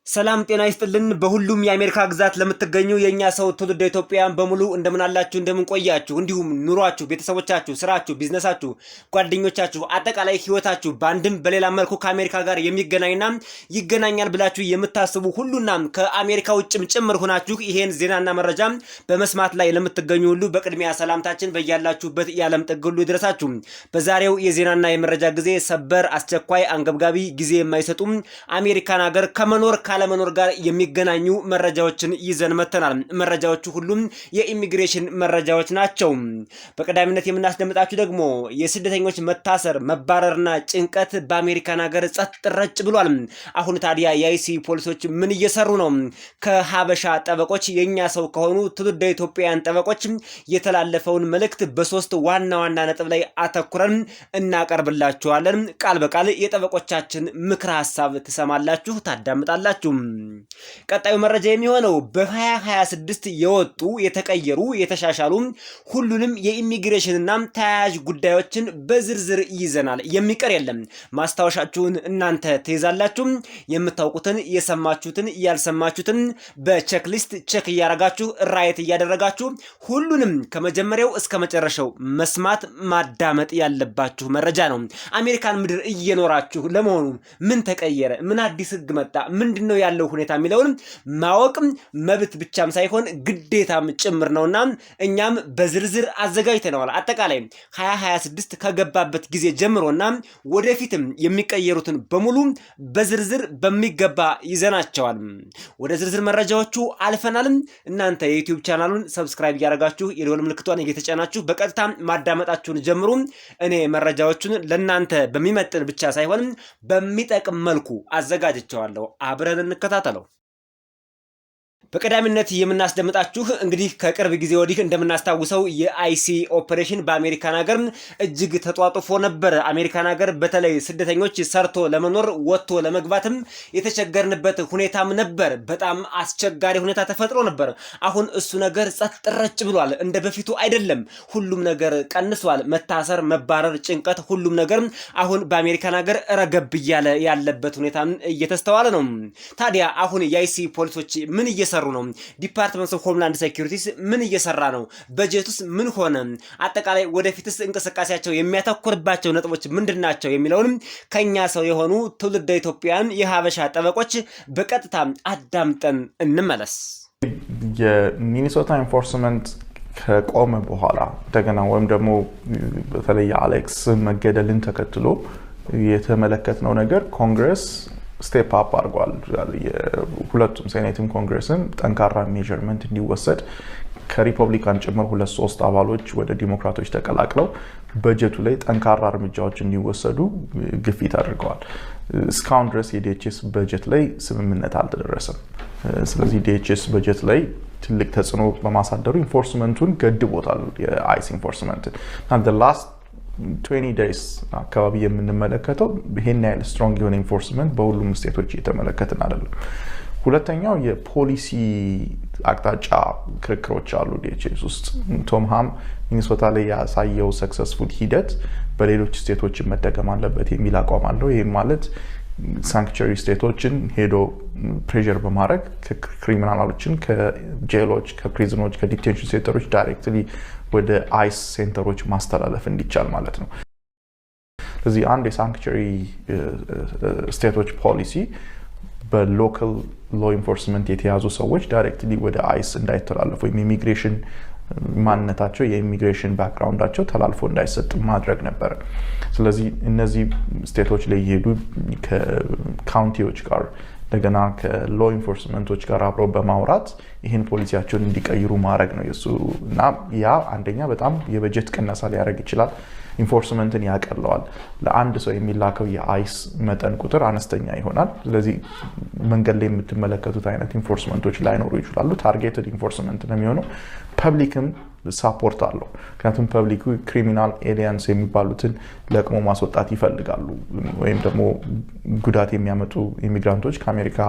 ሰላም ጤና ይስጥልን በሁሉም የአሜሪካ ግዛት ለምትገኙ የኛ ሰው ትውልደ ኢትዮጵያውያን በሙሉ እንደምን አላችሁ እንደምን ቆያችሁ እንዲሁም ኑሯችሁ ቤተሰቦቻችሁ ስራችሁ ቢዝነሳችሁ ጓደኞቻችሁ አጠቃላይ ህይወታችሁ በአንድም በሌላ መልኩ ከአሜሪካ ጋር የሚገናኝና ይገናኛል ብላችሁ የምታስቡ ሁሉና ከአሜሪካ ውጭም ጭምር ሆናችሁ ይሄን ዜናና መረጃ በመስማት ላይ ለምትገኙ ሁሉ በቅድሚያ ሰላምታችን በያላችሁበት የዓለም ጥግ ሁሉ ይድረሳችሁ። በዛሬው የዜናና የመረጃ ጊዜ ሰበር አስቸኳይ አንገብጋቢ ጊዜ የማይሰጡ አሜሪካን ሀገር ከመኖር ካለመኖር ጋር የሚገናኙ መረጃዎችን ይዘን መተናል። መረጃዎቹ ሁሉም የኢሚግሬሽን መረጃዎች ናቸው። በቀዳሚነት የምናስደምጣችሁ ደግሞ የስደተኞች መታሰር መባረርና ጭንቀት በአሜሪካን ሀገር ጸጥ ረጭ ብሏል። አሁን ታዲያ የአይሲ ፖሊሶች ምን እየሰሩ ነው? ከሀበሻ ጠበቆች የኛ ሰው ከሆኑ ትውልደ ኢትዮጵያውያን ጠበቆች የተላለፈውን መልእክት በሶስት ዋና ዋና ነጥብ ላይ አተኩረን እናቀርብላችኋለን። ቃል በቃል የጠበቆቻችን ምክረ ሐሳብ ትሰማላችሁ፣ ታዳምጣላችሁ። ቀጣዩ መረጃ የሚሆነው በ2026 የወጡ የተቀየሩ የተሻሻሉ ሁሉንም የኢሚግሬሽንና ተያያዥ ጉዳዮችን በዝርዝር ይዘናል። የሚቀር የለም። ማስታወሻችሁን እናንተ ትይዛላችሁ። የምታውቁትን የሰማችሁትን ያልሰማችሁትን በቼክሊስት ቼክ እያደረጋችሁ ራይት እያደረጋችሁ ሁሉንም ከመጀመሪያው እስከ መጨረሻው መስማት ማዳመጥ ያለባችሁ መረጃ ነው። አሜሪካን ምድር እየኖራችሁ ለመሆኑ ምን ተቀየረ? ምን አዲስ ህግ መጣ? ምንድነው ያለው ሁኔታ የሚለውን ማወቅ መብት ብቻም ሳይሆን ግዴታም ጭምር ነውና እኛም በዝርዝር አዘጋጅተናል። አጠቃላይ 2026 ከገባበት ጊዜ ጀምሮና ወደፊትም የሚቀየሩትን በሙሉ በዝርዝር በሚገባ ይዘናቸዋል። ወደ ዝርዝር መረጃዎቹ አልፈናል። እናንተ የዩቲዩብ ቻናሉን ሰብስክራይብ እያደረጋችሁ የደወል ምልክቷን እየተጫናችሁ በቀጥታ ማዳመጣችሁን ጀምሩ። እኔ መረጃዎቹን ለናንተ በሚመጥን ብቻ ሳይሆን በሚጠቅም መልኩ አዘጋጅቸዋለሁ። አብረን እንከታተለው። በቀዳሚነት የምናስደምጣችሁ እንግዲህ ከቅርብ ጊዜ ወዲህ እንደምናስታውሰው የአይሲ ኦፕሬሽን በአሜሪካን ሀገር እጅግ ተጧጥፎ ነበር። አሜሪካን ሀገር በተለይ ስደተኞች ሰርቶ ለመኖር ወጥቶ ለመግባትም የተቸገርንበት ሁኔታም ነበር። በጣም አስቸጋሪ ሁኔታ ተፈጥሮ ነበር። አሁን እሱ ነገር ጸጥ ረጭ ብሏል። እንደ በፊቱ አይደለም። ሁሉም ነገር ቀንሷል። መታሰር፣ መባረር፣ ጭንቀት፣ ሁሉም ነገር አሁን በአሜሪካን ሀገር ረገብ እያለ ያለበት ሁኔታ እየተስተዋለ ነው። ታዲያ አሁን የአይሲ ፖሊሶች ምን እየሰሩ ነው? ዲፓርትመንት ኦፍ ሆምላንድ ሴኩሪቲስ ምን እየሰራ ነው? በጀቱስ ምን ሆነ? አጠቃላይ ወደፊትስ እንቅስቃሴያቸው የሚያተኩርባቸው ነጥቦች ምንድናቸው የሚለውንም ከኛ ሰው የሆኑ ትውልደ ኢትዮጵያውያን የሀበሻ ጠበቆች በቀጥታ አዳምጠን እንመለስ። የሚኒሶታ ኢንፎርስመንት ከቆመ በኋላ እንደገና ወይም ደግሞ በተለይ አሌክስ መገደልን ተከትሎ የተመለከትነው ነገር ኮንግረስ ስቴፕ አፕ አድርጓል። ሁለቱም ሴኔትም ኮንግረስም ጠንካራ ሜዠርመንት እንዲወሰድ ከሪፐብሊካን ጭምር 2-3 አባሎች ወደ ዲሞክራቶች ተቀላቅለው በጀቱ ላይ ጠንካራ እርምጃዎች እንዲወሰዱ ግፊት አድርገዋል። እስካሁን ድረስ የዲኤችኤስ በጀት ላይ ስምምነት አልተደረሰም። ስለዚህ ዲኤችኤስ በጀት ላይ ትልቅ ተጽዕኖ በማሳደሩ ኢንፎርስመንቱን ገድቦታል። የአይስ ኢንፎርስመንትን ላስት 20 days አካባቢ የምንመለከተው ይሄን ያህል ስትሮንግ የሆነ ኢንፎርስመንት በሁሉም ስቴቶች እየተመለከትን አይደለም። ሁለተኛው የፖሊሲ አቅጣጫ ክርክሮች አሉ ዲኤችኤስ ውስጥ። ቶም ሃም ሚኒሶታ ላይ ያሳየው ሰክሰስፉል ሂደት በሌሎች ስቴቶች መደገም አለበት የሚል አቋም አለው። ይሄም ማለት ሳንክቹሪ ስቴቶችን ሄዶ ፕሬዠር በማድረግ ክሪሚናሎችን ከጄሎች፣ ከፕሪዝኖች፣ ከዲቴንሽን ሴንተሮች ዳይሬክትሊ ወደ አይስ ሴንተሮች ማስተላለፍ እንዲቻል ማለት ነው። ስለዚህ አንድ የሳንክቹሪ ስቴቶች ፖሊሲ በሎካል ሎ ኢንፎርስመንት የተያዙ ሰዎች ዳይሬክትሊ ወደ አይስ እንዳይተላለፉ ወይም ኢሚግሬሽን ማንነታቸው የኢሚግሬሽን ባክግራውንዳቸው ተላልፎ እንዳይሰጥ ማድረግ ነበር። ስለዚህ እነዚህ ስቴቶች ላይ የሄዱ ከካውንቲዎች ጋር እንደገና ከሎ ኢንፎርስመንቶች ጋር አብረው በማውራት ይህን ፖሊሲያቸውን እንዲቀይሩ ማድረግ ነው የሱ እና ያ አንደኛ በጣም የበጀት ቅነሳ ሊያደርግ ይችላል። ኢንፎርስመንትን ያቀለዋል። ለአንድ ሰው የሚላከው የአይስ መጠን ቁጥር አነስተኛ ይሆናል። ስለዚህ መንገድ ላይ የምትመለከቱት አይነት ኢንፎርስመንቶች ላይኖሩ ይችላሉ። ታርጌትድ ኢንፎርስመንት ነው የሚሆነው። ፐብሊክም ሳፖርት አለው። ምክንያቱም ፐብሊኩ ክሪሚናል ኤሊያንስ የሚባሉትን ለቅሞ ማስወጣት ይፈልጋሉ፣ ወይም ደግሞ ጉዳት የሚያመጡ ኢሚግራንቶች ከአሜሪካ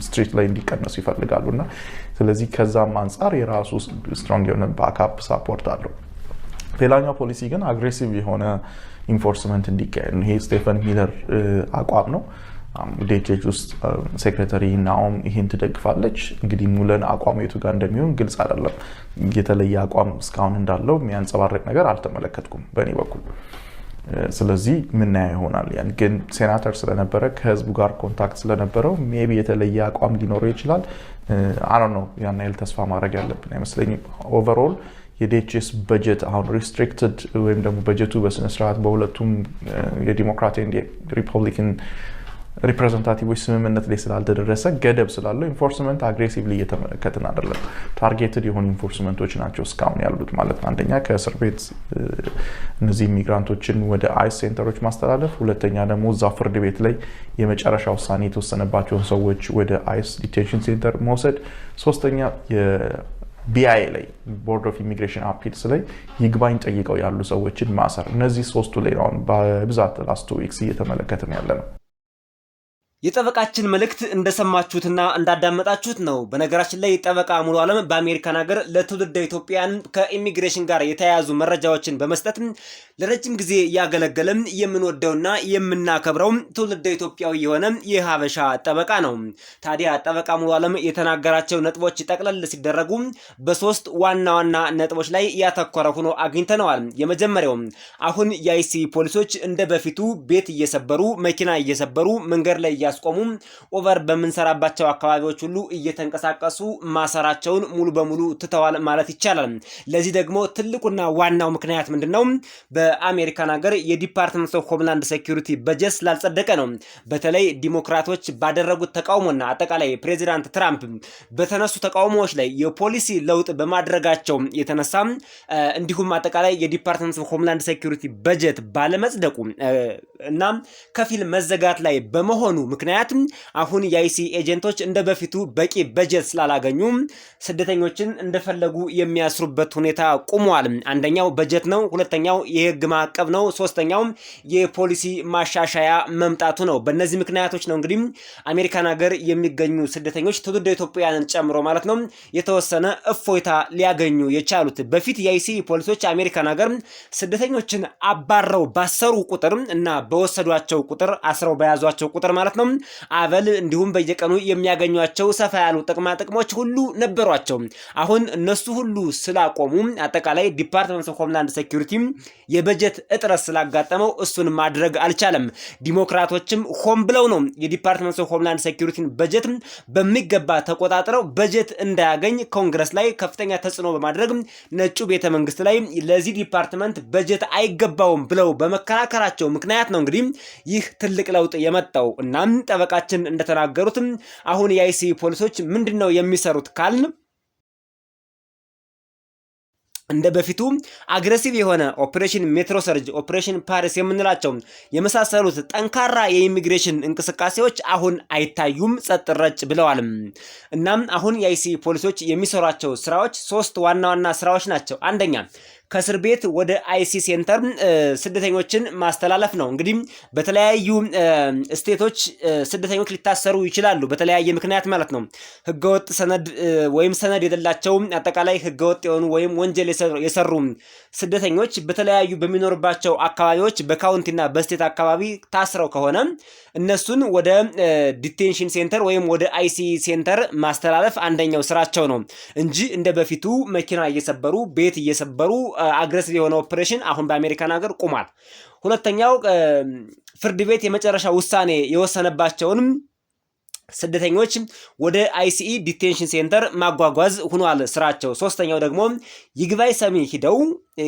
ስትሪት ላይ እንዲቀነሱ ይፈልጋሉ እና ስለዚህ ከዛም አንጻር የራሱ ስትሮንግ የሆነ ባክአፕ ሳፖርት አለው። ሌላኛው ፖሊሲ ግን አግሬሲቭ የሆነ ኢንፎርስመንት እንዲካሄድ ነው። ይሄ ስቴፈን ሚለር አቋም ነው። ዴቼች ውስጥ ሴክሬታሪ ናኦም ይሄን ትደግፋለች። እንግዲህ ሙለን አቋም የቱ ጋር እንደሚሆን ግልጽ አይደለም። የተለየ አቋም እስካሁን እንዳለው የሚያንጸባርቅ ነገር አልተመለከትኩም በእኔ በኩል። ስለዚህ ምናየው ይሆናል። ያን ግን ሴናተር ስለነበረ ከህዝቡ ጋር ኮንታክት ስለነበረው ሜቢ የተለየ አቋም ሊኖረው ይችላል። አይ ዶንት ኖ ያን ያህል ተስፋ ማድረግ ያለብን አይመስለኝም። ኦቨርኦል የዴችስ በጀት አሁን ሪስትሪክትድ ወይም ደግሞ በጀቱ በስነ ስርዓት በሁለቱም የዲሞክራት ኤንድ ሪፐብሊካን ሪፕሬዘንታቲቮች ስምምነት ላይ ስላልተደረሰ ገደብ ስላለው ኢንፎርስመንት አግሬሲቭሊ እየተመለከትን አይደለም። ታርጌትድ የሆኑ ኢንፎርስመንቶች ናቸው እስካሁን ያሉት ማለት ነው። አንደኛ ከእስር ቤት እነዚህ ኢሚግራንቶችን ወደ አይስ ሴንተሮች ማስተላለፍ፣ ሁለተኛ ደግሞ እዛ ፍርድ ቤት ላይ የመጨረሻ ውሳኔ የተወሰነባቸውን ሰዎች ወደ አይስ ዲቴንሽን ሴንተር መውሰድ፣ ሶስተኛ ቢአይ ላይ ቦርድ ኦፍ ኢሚግሬሽን አፒልስ ላይ ይግባኝ ጠይቀው ያሉ ሰዎችን ማሰር። እነዚህ ሶስቱ ላይ ነው በብዛት ላስት 2 ዊክስ እየተመለከትን ያለ ነው። የጠበቃችን መልእክት እንደሰማችሁትና እንዳዳመጣችሁት ነው። በነገራችን ላይ ጠበቃ ሙሉ ዓለም በአሜሪካን ሀገር ለትውልደ ኢትዮጵያን ከኢሚግሬሽን ጋር የተያያዙ መረጃዎችን በመስጠት ለረጅም ጊዜ ያገለገለም የምንወደውና የምናከብረው ትውልደ ኢትዮጵያዊ የሆነ የሀበሻ ጠበቃ ነው። ታዲያ ጠበቃ ሙሉ ዓለም የተናገራቸው ነጥቦች ጠቅለል ሲደረጉ በ3 ዋና ዋና ነጥቦች ላይ ያተኮረ ሆኖ አግኝተነዋል። የመጀመሪያው አሁን የአይሲ ፖሊሶች እንደ በፊቱ ቤት እየሰበሩ መኪና እየሰበሩ መንገድ ላይ ያስቆሙ ኦቨር በምንሰራባቸው አካባቢዎች ሁሉ እየተንቀሳቀሱ ማሰራቸውን ሙሉ በሙሉ ትተዋል ማለት ይቻላል። ለዚህ ደግሞ ትልቁና ዋናው ምክንያት ምንድነው? በአሜሪካን ሀገር የዲፓርትመንት ኦፍ ሆምላንድ ሴኩሪቲ በጀት ስላልጸደቀ ነው። በተለይ ዲሞክራቶች ባደረጉት ተቃውሞና አጠቃላይ ፕሬዚዳንት ትራምፕ በተነሱ ተቃውሞዎች ላይ የፖሊሲ ለውጥ በማድረጋቸው የተነሳ እንዲሁም አጠቃላይ የዲፓርትመንት ኦፍ ሆምላንድ ሴኩሪቲ በጀት ባለመጽደቁ እና ከፊል መዘጋት ላይ በመሆኑ ምክንያት አሁን የአይሲ ኤጀንቶች እንደ በፊቱ በቂ በጀት ስላላገኙ ስደተኞችን እንደፈለጉ የሚያስሩበት ሁኔታ ቆሟል። አንደኛው በጀት ነው፣ ሁለተኛው የህግ ማዕቀብ ነው፣ ሶስተኛው የፖሊሲ ማሻሻያ መምጣቱ ነው። በእነዚህ ምክንያቶች ነው እንግዲህ አሜሪካን ሀገር የሚገኙ ስደተኞች ትውልደ ኢትዮጵያውያንን ጨምሮ ማለት ነው የተወሰነ እፎይታ ሊያገኙ የቻሉት። በፊት የአይሲ ፖሊሶች አሜሪካን ሀገር ስደተኞችን አባረው ባሰሩ ቁጥር እና በወሰዷቸው ቁጥር አስረው በያዟቸው ቁጥር ማለት ነው አበል እንዲሁም በየቀኑ የሚያገኟቸው ሰፋ ያሉ ጥቅማ ጥቅሞች ሁሉ ነበሯቸው። አሁን እነሱ ሁሉ ስላቆሙ አጠቃላይ ዲፓርትመንት ኦፍ ሆምላንድ ሴኩሪቲ የበጀት እጥረት ስላጋጠመው እሱን ማድረግ አልቻለም። ዲሞክራቶችም ሆን ብለው ነው የዲፓርትመንት ኦፍ ሆምላንድ ሴኩሪቲን በጀት በሚገባ ተቆጣጥረው በጀት እንዳያገኝ ኮንግረስ ላይ ከፍተኛ ተጽዕኖ በማድረግ ነጩ ቤተ መንግስት ላይ ለዚህ ዲፓርትመንት በጀት አይገባውም ብለው በመከራከራቸው ምክንያት ነው እንግዲህ ይህ ትልቅ ለውጥ የመጣው። እናም ጠበቃችን እንደተናገሩት አሁን የአይሲ ፖሊሶች ምንድነው የሚሰሩት ካልን እንደ በፊቱ አግሬሲቭ የሆነ ኦፕሬሽን ሜትሮ ሰርጅ፣ ኦፕሬሽን ፓሪስ የምንላቸው የመሳሰሉት ጠንካራ የኢሚግሬሽን እንቅስቃሴዎች አሁን አይታዩም፣ ጸጥ ረጭ ብለዋል። እናም አሁን የአይሲ ፖሊሶች የሚሰሯቸው ስራዎች 3 ዋና ዋና ስራዎች ናቸው። አንደኛ ከእስር ቤት ወደ አይሲ ሴንተር ስደተኞችን ማስተላለፍ ነው። እንግዲህ በተለያዩ ስቴቶች ስደተኞች ሊታሰሩ ይችላሉ፣ በተለያየ ምክንያት ማለት ነው። ህገወጥ ሰነድ ወይም ሰነድ የሌላቸው አጠቃላይ ህገወጥ የሆኑ ወይም ወንጀል የሰሩ ስደተኞች በተለያዩ በሚኖርባቸው አካባቢዎች በካውንቲና በስቴት አካባቢ ታስረው ከሆነ እነሱን ወደ ዲቴንሽን ሴንተር ወይም ወደ አይሲ ሴንተር ማስተላለፍ አንደኛው ስራቸው ነው እንጂ እንደ በፊቱ መኪና እየሰበሩ ቤት እየሰበሩ አግሬሲቭ የሆነ ኦፕሬሽን አሁን በአሜሪካን ሀገር ቆሟል። ሁለተኛው ፍርድ ቤት የመጨረሻ ውሳኔ የወሰነባቸውንም ስደተኞች ወደ አይሲኢ ዲቴንሽን ሴንተር ማጓጓዝ ሆኗል ስራቸው። ሶስተኛው ደግሞ ይግባኝ ሰሚ ሂደው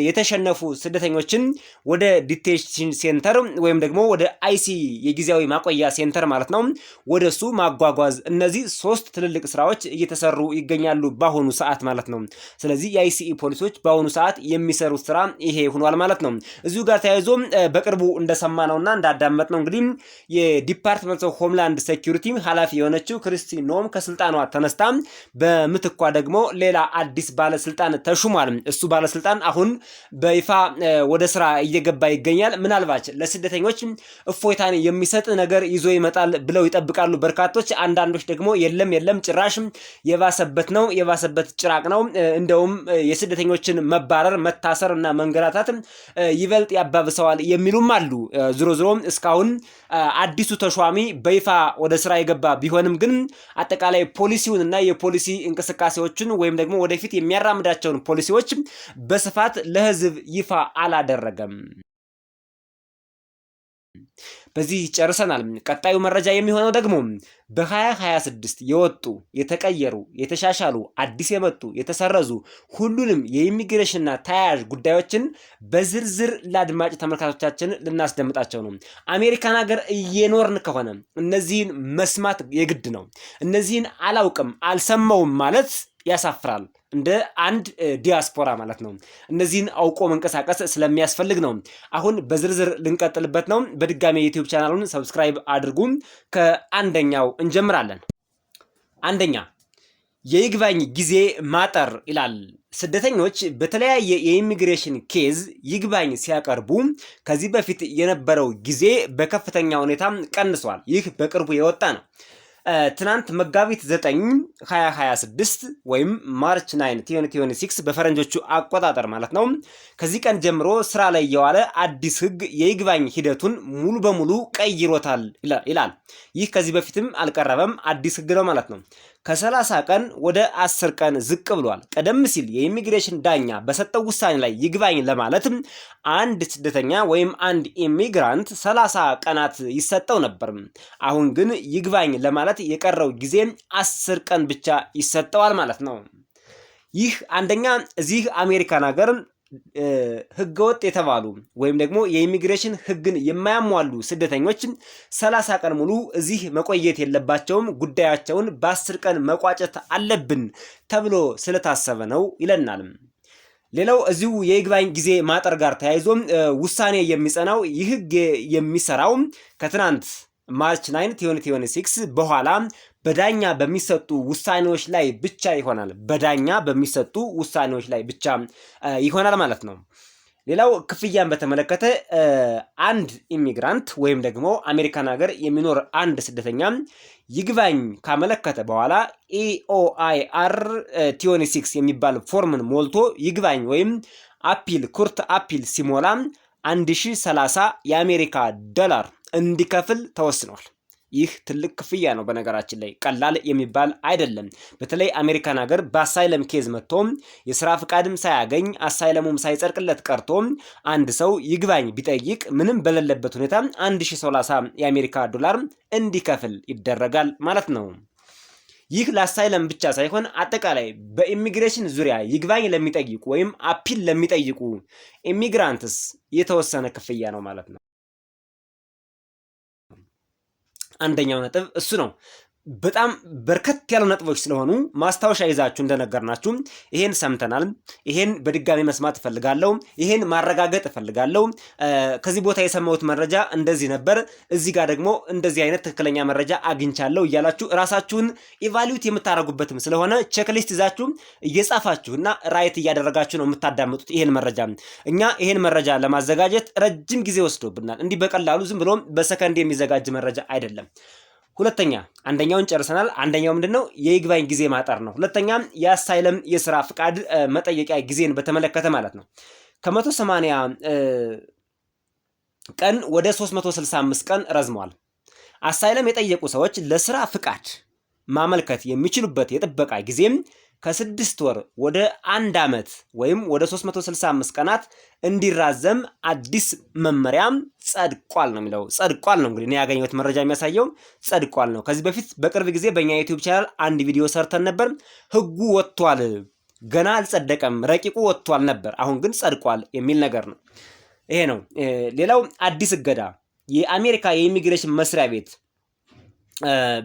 የተሸነፉ ስደተኞችን ወደ ዲቴንሽን ሴንተር ወይም ደግሞ ወደ አይሲ የጊዜያዊ ማቆያ ሴንተር ማለት ነው ወደሱ ማጓጓዝ። እነዚህ 3 ትልልቅ ስራዎች እየተሰሩ ይገኛሉ በአሁኑ ሰዓት ማለት ነው። ስለዚህ የአይሲኢ ፖሊሶች በአሁኑ ሰዓት የሚሰሩት ስራ ይሄ ሆኗል ማለት ነው። እዚሁ ጋር ተያይዞ በቅርቡ እንደሰማነውና እንዳዳመጥነው እንግዲህ የዲፓርትመንት ኦፍ ሆምላንድ ሴኩሪቲ ኃላፊ የሆነችው ክሪስቲ ኖም ከስልጣኗ ተነስታ በምትኳ ደግሞ ሌላ አዲስ ባለስልጣን ተሹሟል። እሱ ባለስልጣን አሁን በይፋ ወደ ስራ እየገባ ይገኛል። ምናልባት ለስደተኞች እፎይታን የሚሰጥ ነገር ይዞ ይመጣል ብለው ይጠብቃሉ በርካቶች። አንዳንዶች ደግሞ የለም ጭራሽ የባሰበት ነው፣ የባሰበት ጭራቅ ነው፣ እንደውም የስደተኞችን መባረር መታሰር እና መንገላታት ይበልጥ ያባብሰዋል የሚሉም አሉ። ዝሮ ዝሮ እስካሁን አዲሱ ተሿሚ በይፋ ወደ ስራ የገባ ቢሆንም ግን አጠቃላይ ፖሊሲውን እና የፖሊሲ እንቅስቃሴዎችን ወይም ደግሞ ወደፊት የሚያራምዳቸውን ፖሊሲዎች በስፋት ለህዝብ ይፋ አላደረገም። በዚህ ጨርሰናል። ቀጣዩ መረጃ የሚሆነው ደግሞ በ2026 የወጡ የተቀየሩ የተሻሻሉ አዲስ የመጡ የተሰረዙ ሁሉንም የኢሚግሬሽንና ተያያዥ ጉዳዮችን በዝርዝር ለአድማጭ ተመልካቾቻችን ልናስደምጣቸው ነው። አሜሪካን ሀገር እየኖርን ከሆነ እነዚህን መስማት የግድ ነው። እነዚህን አላውቅም አልሰማውም ማለት ያሳፍራል። እንደ አንድ ዲያስፖራ ማለት ነው። እነዚህን አውቆ መንቀሳቀስ ስለሚያስፈልግ ነው። አሁን በዝርዝር ልንቀጥልበት ነው። በድጋሚ የዩቲዩብ ቻናሉን ሰብስክራይብ አድርጉ። ከአንደኛው እንጀምራለን። አንደኛ የይግባኝ ጊዜ ማጠር ይላል። ስደተኞች በተለያየ የኢሚግሬሽን ኬዝ ይግባኝ ሲያቀርቡ ከዚህ በፊት የነበረው ጊዜ በከፍተኛ ሁኔታ ቀንሷል። ይህ በቅርቡ የወጣ ነው። ትናንት መጋቢት 9 2026 ወይም ማርች 9 2026 በፈረንጆቹ አቆጣጠር ማለት ነው። ከዚህ ቀን ጀምሮ ስራ ላይ የዋለ አዲስ ህግ የይግባኝ ሂደቱን ሙሉ በሙሉ ቀይሮታል ይላል። ይህ ከዚህ በፊትም አልቀረበም፣ አዲስ ህግ ነው ማለት ነው። ከ30 ቀን ወደ 10 ቀን ዝቅ ብሏል። ቀደም ሲል የኢሚግሬሽን ዳኛ በሰጠው ውሳኔ ላይ ይግባኝ ለማለት አንድ ስደተኛ ወይም አንድ ኢሚግራንት 30 ቀናት ይሰጠው ነበር። አሁን ግን ይግባኝ ለማለት የቀረው ጊዜ 10 ቀን ብቻ ይሰጠዋል ማለት ነው። ይህ አንደኛ እዚህ አሜሪካን ሀገር ህገወጥ የተባሉ ወይም ደግሞ የኢሚግሬሽን ህግን የማያሟሉ ስደተኞች 30 ቀን ሙሉ እዚህ መቆየት የለባቸውም፣ ጉዳያቸውን በ10 ቀን መቋጨት አለብን ተብሎ ስለታሰበ ነው ይለናል። ሌላው እዚሁ የይግባኝ ጊዜ ማጠር ጋር ተያይዞ ውሳኔ የሚጸናው ይህ ህግ የሚሰራው ከትናንት ማርች 9 2026 በኋላ በዳኛ በሚሰጡ ውሳኔዎች ላይ ብቻ ይሆናል። በዳኛ በሚሰጡ ውሳኔዎች ላይ ብቻ ይሆናል ማለት ነው። ሌላው ክፍያን በተመለከተ አንድ ኢሚግራንት ወይም ደግሞ አሜሪካን ሀገር የሚኖር አንድ ስደተኛ ይግባኝ ካመለከተ በኋላ EOIR 26 የሚባል ፎርምን ሞልቶ ይግባኝ ወይም አፒል ኩርት አፒል ሲሞላ 1030 የአሜሪካ ዶላር እንዲከፍል ተወስኗል። ይህ ትልቅ ክፍያ ነው። በነገራችን ላይ ቀላል የሚባል አይደለም። በተለይ አሜሪካን ሀገር በአሳይለም ኬዝ መጥቶ የስራ ፍቃድም ሳያገኝ አሳይለሙም ሳይጸድቅለት ቀርቶ አንድ ሰው ይግባኝ ቢጠይቅ ምንም በሌለበት ሁኔታ 1030 የአሜሪካ ዶላር እንዲከፍል ይደረጋል ማለት ነው። ይህ ለአሳይለም ብቻ ሳይሆን አጠቃላይ በኢሚግሬሽን ዙሪያ ይግባኝ ለሚጠይቁ ወይም አፒል ለሚጠይቁ ኢሚግራንትስ የተወሰነ ክፍያ ነው ማለት ነው። አንደኛው ነጥብ እሱ ነው። በጣም በርከት ያሉ ነጥቦች ስለሆኑ ማስታወሻ ይዛችሁ እንደነገርናችሁ ይሄን ሰምተናል፣ ይሄን በድጋሚ መስማት እፈልጋለሁ፣ ይሄን ማረጋገጥ እፈልጋለሁ፣ ከዚህ ቦታ የሰማሁት መረጃ እንደዚህ ነበር፣ እዚህ ጋር ደግሞ እንደዚህ አይነት ትክክለኛ መረጃ አግኝቻለሁ እያላችሁ ራሳችሁን ኢቫሉዌት የምታደርጉበትም ስለሆነ ቼክሊስት ይዛችሁ እየጻፋችሁና ራይት እያደረጋችሁ ነው የምታዳምጡት ይሄን መረጃ። እኛ ይሄን መረጃ ለማዘጋጀት ረጅም ጊዜ ወስዶብናል። እንዲህ በቀላሉ ዝም ብሎ በሰከንድ የሚዘጋጅ መረጃ አይደለም። ሁለተኛ አንደኛውን ጨርሰናል። አንደኛው ምንድነው? የይግባኝ ጊዜ ማጠር ነው። ሁለተኛ የአሳይለም የስራ ፍቃድ መጠየቂያ ጊዜን በተመለከተ ማለት ነው። ከ180 ቀን ወደ 365 ቀን ረዝሟል። አሳይለም የጠየቁ ሰዎች ለስራ ፍቃድ ማመልከት የሚችሉበት የጥበቃ ጊዜም ከ6 ወር ወደ 1 ዓመት ወይም ወደ 365 ቀናት እንዲራዘም አዲስ መመሪያም ጸድቋል ነው የሚለው። ጸድቋል ነው እንግዲህ እኔ ያገኘሁት መረጃ የሚያሳየው ጸድቋል ነው። ከዚህ በፊት በቅርብ ጊዜ በእኛ ዩቲዩብ ቻናል አንድ ቪዲዮ ሰርተን ነበር። ህጉ ወጥቷል፣ ገና አልጸደቀም፣ ረቂቁ ወጥቷል ነበር፣ አሁን ግን ጸድቋል የሚል ነገር ነው። ይሄ ነው። ሌላው አዲስ እገዳ የአሜሪካ የኢሚግሬሽን መስሪያ ቤት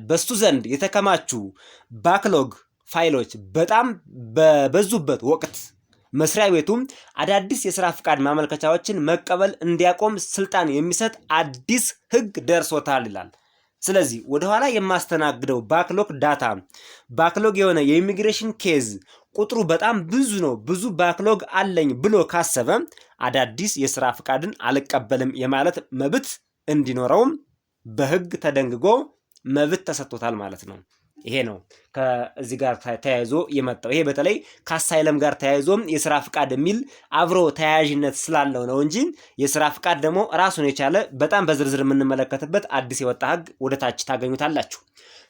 በሱ ዘንድ የተከማቹ ባክሎግ ፋይሎች በጣም በበዙበት ወቅት መስሪያ ቤቱም አዳዲስ የስራ ፍቃድ ማመልከቻዎችን መቀበል እንዲያቆም ስልጣን የሚሰጥ አዲስ ህግ ደርሶታል ይላል። ስለዚህ ወደኋላ የማስተናግደው ባክሎግ ዳታ ባክሎግ የሆነ የኢሚግሬሽን ኬዝ ቁጥሩ በጣም ብዙ ነው፣ ብዙ ባክሎግ አለኝ ብሎ ካሰበ አዳዲስ የስራ ፍቃድን አልቀበልም የማለት መብት እንዲኖረውም በህግ ተደንግጎ መብት ተሰጥቶታል ማለት ነው። ይሄ ነው ከዚህ ጋር ተያይዞ የመጣው። ይሄ በተለይ ከአሳይለም ጋር ተያይዞም የስራ ፍቃድ የሚል አብሮ ተያያዥነት ስላለው ነው እንጂ የስራ ፍቃድ ደግሞ ራሱን የቻለ በጣም በዝርዝር የምንመለከትበት አዲስ የወጣ ህግ ወደ ታች ታገኙታላችሁ።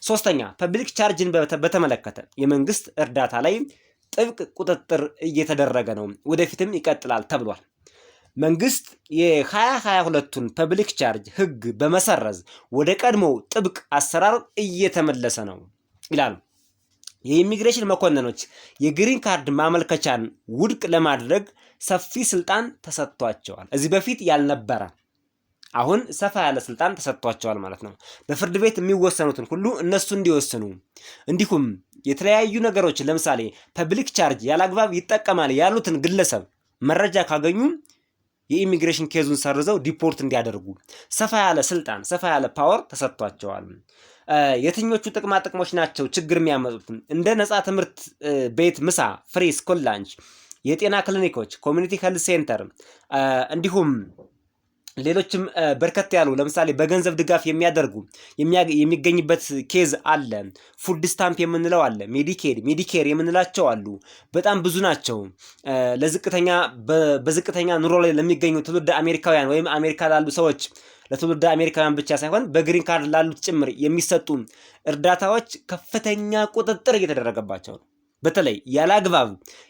ሶስተኛ ፐብሊክ ቻርጅን በተመለከተ የመንግስት እርዳታ ላይ ጥብቅ ቁጥጥር እየተደረገ ነው፣ ወደፊትም ይቀጥላል ተብሏል። መንግስት የ2022ቱን ፐብሊክ ቻርጅ ህግ በመሰረዝ ወደ ቀድሞው ጥብቅ አሰራር እየተመለሰ ነው ይላሉ። የኢሚግሬሽን መኮንኖች የግሪን ካርድ ማመልከቻን ውድቅ ለማድረግ ሰፊ ስልጣን ተሰጥቷቸዋል። እዚህ በፊት ያልነበረ አሁን ሰፋ ያለ ስልጣን ተሰጥቷቸዋል ማለት ነው። በፍርድ ቤት የሚወሰኑትን ሁሉ እነሱ እንዲወስኑ፣ እንዲሁም የተለያዩ ነገሮች ለምሳሌ ፐብሊክ ቻርጅ ያላግባብ ይጠቀማል ያሉትን ግለሰብ መረጃ ካገኙ የኢሚግሬሽን ኬዙን ሰርዘው ዲፖርት እንዲያደርጉ ሰፋ ያለ ስልጣን፣ ሰፋ ያለ ፓወር ተሰጥቷቸዋል። የትኞቹ ጥቅማ ጥቅሞች ናቸው ችግር የሚያመጡት? እንደ ነፃ ትምህርት ቤት ምሳ፣ ፍሪ ስኩል ላንች፣ የጤና ክሊኒኮች፣ ኮሚኒቲ ሄልት ሴንተር እንዲሁም ሌሎችም በርከት ያሉ ለምሳሌ በገንዘብ ድጋፍ የሚያደርጉ የሚገኝበት ኬዝ አለ። ፉድ ስታምፕ የምንለው አለ። ሜዲኬር የምንላቸው አሉ። በጣም ብዙ ናቸው። በዝቅተኛ ኑሮ ላይ ለሚገኙ ትውልደ አሜሪካውያን ወይም አሜሪካ ላሉ ሰዎች ለትውልደ አሜሪካውያን ብቻ ሳይሆን በግሪን ካርድ ላሉት ጭምር የሚሰጡ እርዳታዎች ከፍተኛ ቁጥጥር እየተደረገባቸው ነው። በተለይ ያላግባብ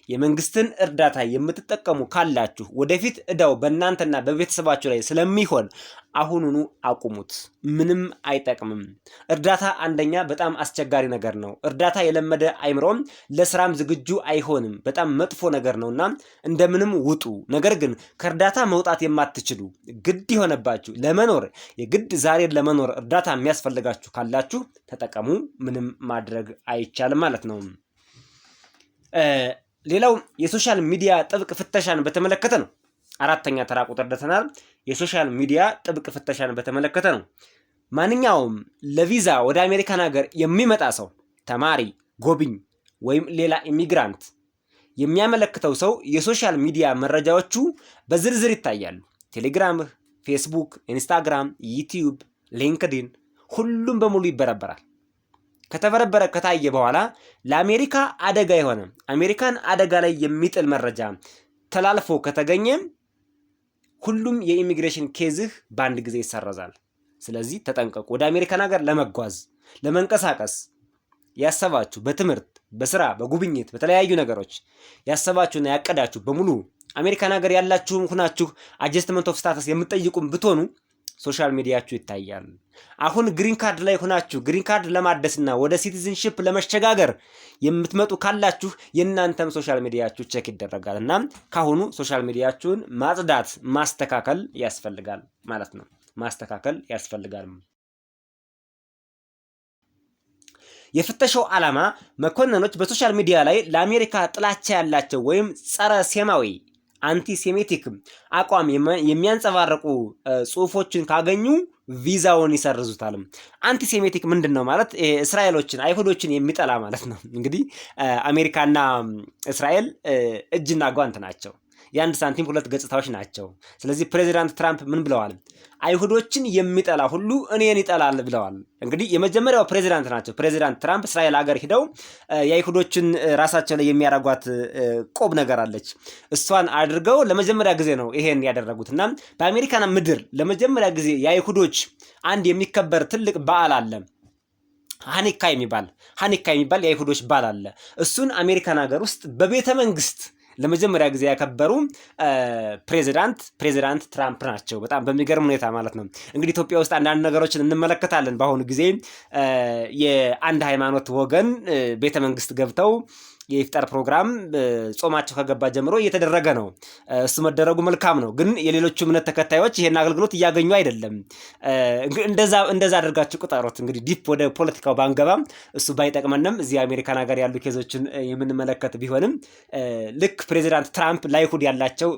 የመንግስትን እርዳታ የምትጠቀሙ ካላችሁ ወደፊት እዳው በእናንተና በቤተሰባችሁ ላይ ስለሚሆን አሁኑኑ አቁሙት። ምንም አይጠቅምም። እርዳታ አንደኛ በጣም አስቸጋሪ ነገር ነው። እርዳታ የለመደ አይምሮም ለስራም ዝግጁ አይሆንም። በጣም መጥፎ ነገር ነውና እንደምንም ውጡ። ነገር ግን ከእርዳታ መውጣት የማትችሉ ግድ የሆነባችሁ ለመኖር የግድ ዛሬ ለመኖር እርዳታ የሚያስፈልጋችሁ ካላችሁ ተጠቀሙ። ምንም ማድረግ አይቻልም ማለት ነው። ሌላው የሶሻል ሚዲያ ጥብቅ ፍተሻን በተመለከተ ነው። አራተኛ ተራ ቁጥር ደርሰናል። የሶሻል ሚዲያ ጥብቅ ፍተሻን በተመለከተ ነው። ማንኛውም ለቪዛ ወደ አሜሪካን ሀገር የሚመጣ ሰው ተማሪ፣ ጎብኝ ወይም ሌላ ኢሚግራንት የሚያመለክተው ሰው የሶሻል ሚዲያ መረጃዎቹ በዝርዝር ይታያሉ። ቴሌግራምህ፣ ፌስቡክ፣ ኢንስታግራም፣ ዩቲዩብ፣ ሊንክዲን ሁሉም በሙሉ ይበረበራል። ከተበረበረ ከታየ በኋላ ለአሜሪካ አደጋ የሆነ አሜሪካን አደጋ ላይ የሚጥል መረጃ ተላልፎ ከተገኘ ሁሉም የኢሚግሬሽን ኬዝህ በአንድ ጊዜ ይሰረዛል። ስለዚህ ተጠንቀቁ። ወደ አሜሪካን ሀገር ለመጓዝ ለመንቀሳቀስ ያሰባችሁ በትምህርት፣ በስራ፣ በጉብኝት፣ በተለያዩ ነገሮች ያሰባችሁና ያቀዳችሁ በሙሉ አሜሪካን ሀገር ያላችሁም ሁናችሁ አጀስትመንት ኦፍ ስታተስ የምትጠይቁም ብትሆኑ ሶሻል ሚዲያችሁ ይታያል። አሁን ግሪን ካርድ ላይ ሆናችሁ ግሪን ካርድ ለማደስና ወደ ሲቲዝንሺፕ ለመሸጋገር የምትመጡ ካላችሁ የእናንተም ሶሻል ሚዲያችሁ ቼክ ይደረጋል እና ካሁኑ ሶሻል ሚዲያችሁን ማጽዳት፣ ማስተካከል ያስፈልጋል ማለት ነው። ማስተካከል ያስፈልጋል። የፍተሻው ዓላማ መኮንኖች በሶሻል ሚዲያ ላይ ለአሜሪካ ጥላቻ ያላቸው ወይም ጸረ ሴማዊ አንቲሴሜቲክ አቋም የሚያንጸባርቁ ጽሁፎችን ካገኙ ቪዛውን ይሰርዙታል። አንቲሴሜቲክ ምንድን ነው ማለት? እስራኤሎችን አይሁዶችን የሚጠላ ማለት ነው። እንግዲህ አሜሪካና እስራኤል እጅና ጓንት ናቸው። የአንድ ሳንቲም ሁለት ገጽታዎች ናቸው። ስለዚህ ፕሬዚዳንት ትራምፕ ምን ብለዋል? አይሁዶችን የሚጠላ ሁሉ እኔን ይጠላል ብለዋል። እንግዲህ የመጀመሪያው ፕሬዚዳንት ናቸው። ፕሬዚዳንት ትራምፕ እስራኤል ሀገር ሂደው የአይሁዶችን ራሳቸው ላይ የሚያረጓት ቆብ ነገር አለች። እሷን አድርገው ለመጀመሪያ ጊዜ ነው ይሄን ያደረጉት እና በአሜሪካን ምድር ለመጀመሪያ ጊዜ የአይሁዶች አንድ የሚከበር ትልቅ በዓል አለ። ሀኒካ የሚባል የአይሁዶች በዓል አለ። እሱን አሜሪካን ሀገር ውስጥ በቤተ መንግስት ለመጀመሪያ ጊዜ ያከበሩ ፕሬዚዳንት ትራምፕ ናቸው። በጣም በሚገርም ሁኔታ ማለት ነው። እንግዲህ ኢትዮጵያ ውስጥ አንዳንድ ነገሮችን እንመለከታለን። በአሁኑ ጊዜ የአንድ ሃይማኖት ወገን ቤተ መንግስት ገብተው የኢፍጣር ፕሮግራም ጾማቸው ከገባ ጀምሮ እየተደረገ ነው። እሱ መደረጉ መልካም ነው፣ ግን የሌሎቹ እምነት ተከታዮች ይሄን አገልግሎት እያገኙ አይደለም። እንደዛ አድርጋችሁ ቁጠሩት። እንግዲህ ዲፕ ወደ ፖለቲካው ባንገባም እሱ ባይጠቅመንም እዚህ አሜሪካን ሀገር ያሉ ኬዞችን የምንመለከት ቢሆንም ልክ ፕሬዚዳንት ትራምፕ ለአይሁድ ያላቸው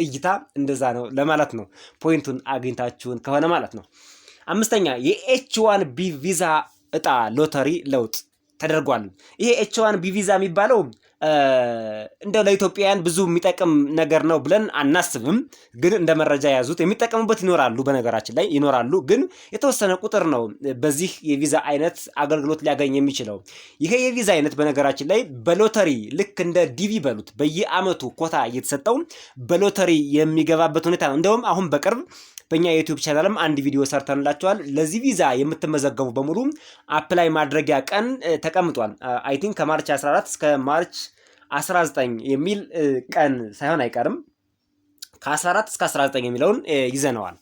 እይታ እንደዛ ነው ለማለት ነው። ፖይንቱን አግኝታችሁን ከሆነ ማለት ነው። አምስተኛ የኤች1ቢ ቪዛ እጣ ሎተሪ ለውጥ ተደርጓል። ይሄ ኤች1ቢ ቪዛ የሚባለው እንደው ለኢትዮጵያውያን ብዙ የሚጠቅም ነገር ነው ብለን አናስብም። ግን እንደ መረጃ ያዙት። የሚጠቀሙበት ይኖራሉ፣ በነገራችን ላይ ይኖራሉ። ግን የተወሰነ ቁጥር ነው በዚህ የቪዛ አይነት አገልግሎት ሊያገኝ የሚችለው። ይሄ የቪዛ አይነት በነገራችን ላይ በሎተሪ ልክ እንደ ዲቪ በሉት በየአመቱ ኮታ እየተሰጠው በሎተሪ የሚገባበት ሁኔታ ነው። እንደውም አሁን በቅርብ በእኛ የዩቲዩብ ቻናልም አንድ ቪዲዮ ሰርተንላቸዋል። ለዚህ ቪዛ የምትመዘገቡ በሙሉ አፕላይ ማድረጊያ ቀን ተቀምጧል። አይ ቲንክ ከማርች 14 እስከ ማርች 19 የሚል ቀን ሳይሆን አይቀርም። ከ14 እስከ 19 የሚለውን ይዘነዋል።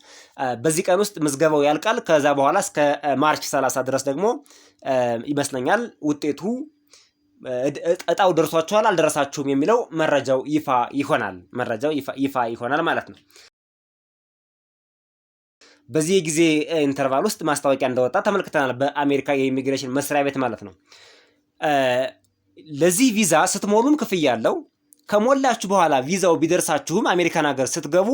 በዚህ ቀን ውስጥ ምዝገባው ያልቃል። ከዛ በኋላ እስከ ማርች 30 ድረስ ደግሞ ይመስለኛል ውጤቱ እጣው ደርሷችኋል አልደረሳችሁም የሚለው መረጃው ይፋ ይሆናል ማለት ነው። በዚህ ጊዜ ኢንተርቫል ውስጥ ማስታወቂያ እንደወጣ ተመልክተናል። በአሜሪካ የኢሚግሬሽን መስሪያ ቤት ማለት ነው። ለዚህ ቪዛ ስትሞሉም ክፍያ አለው። ከሞላችሁ በኋላ ቪዛው ቢደርሳችሁም አሜሪካን ሀገር ስትገቡ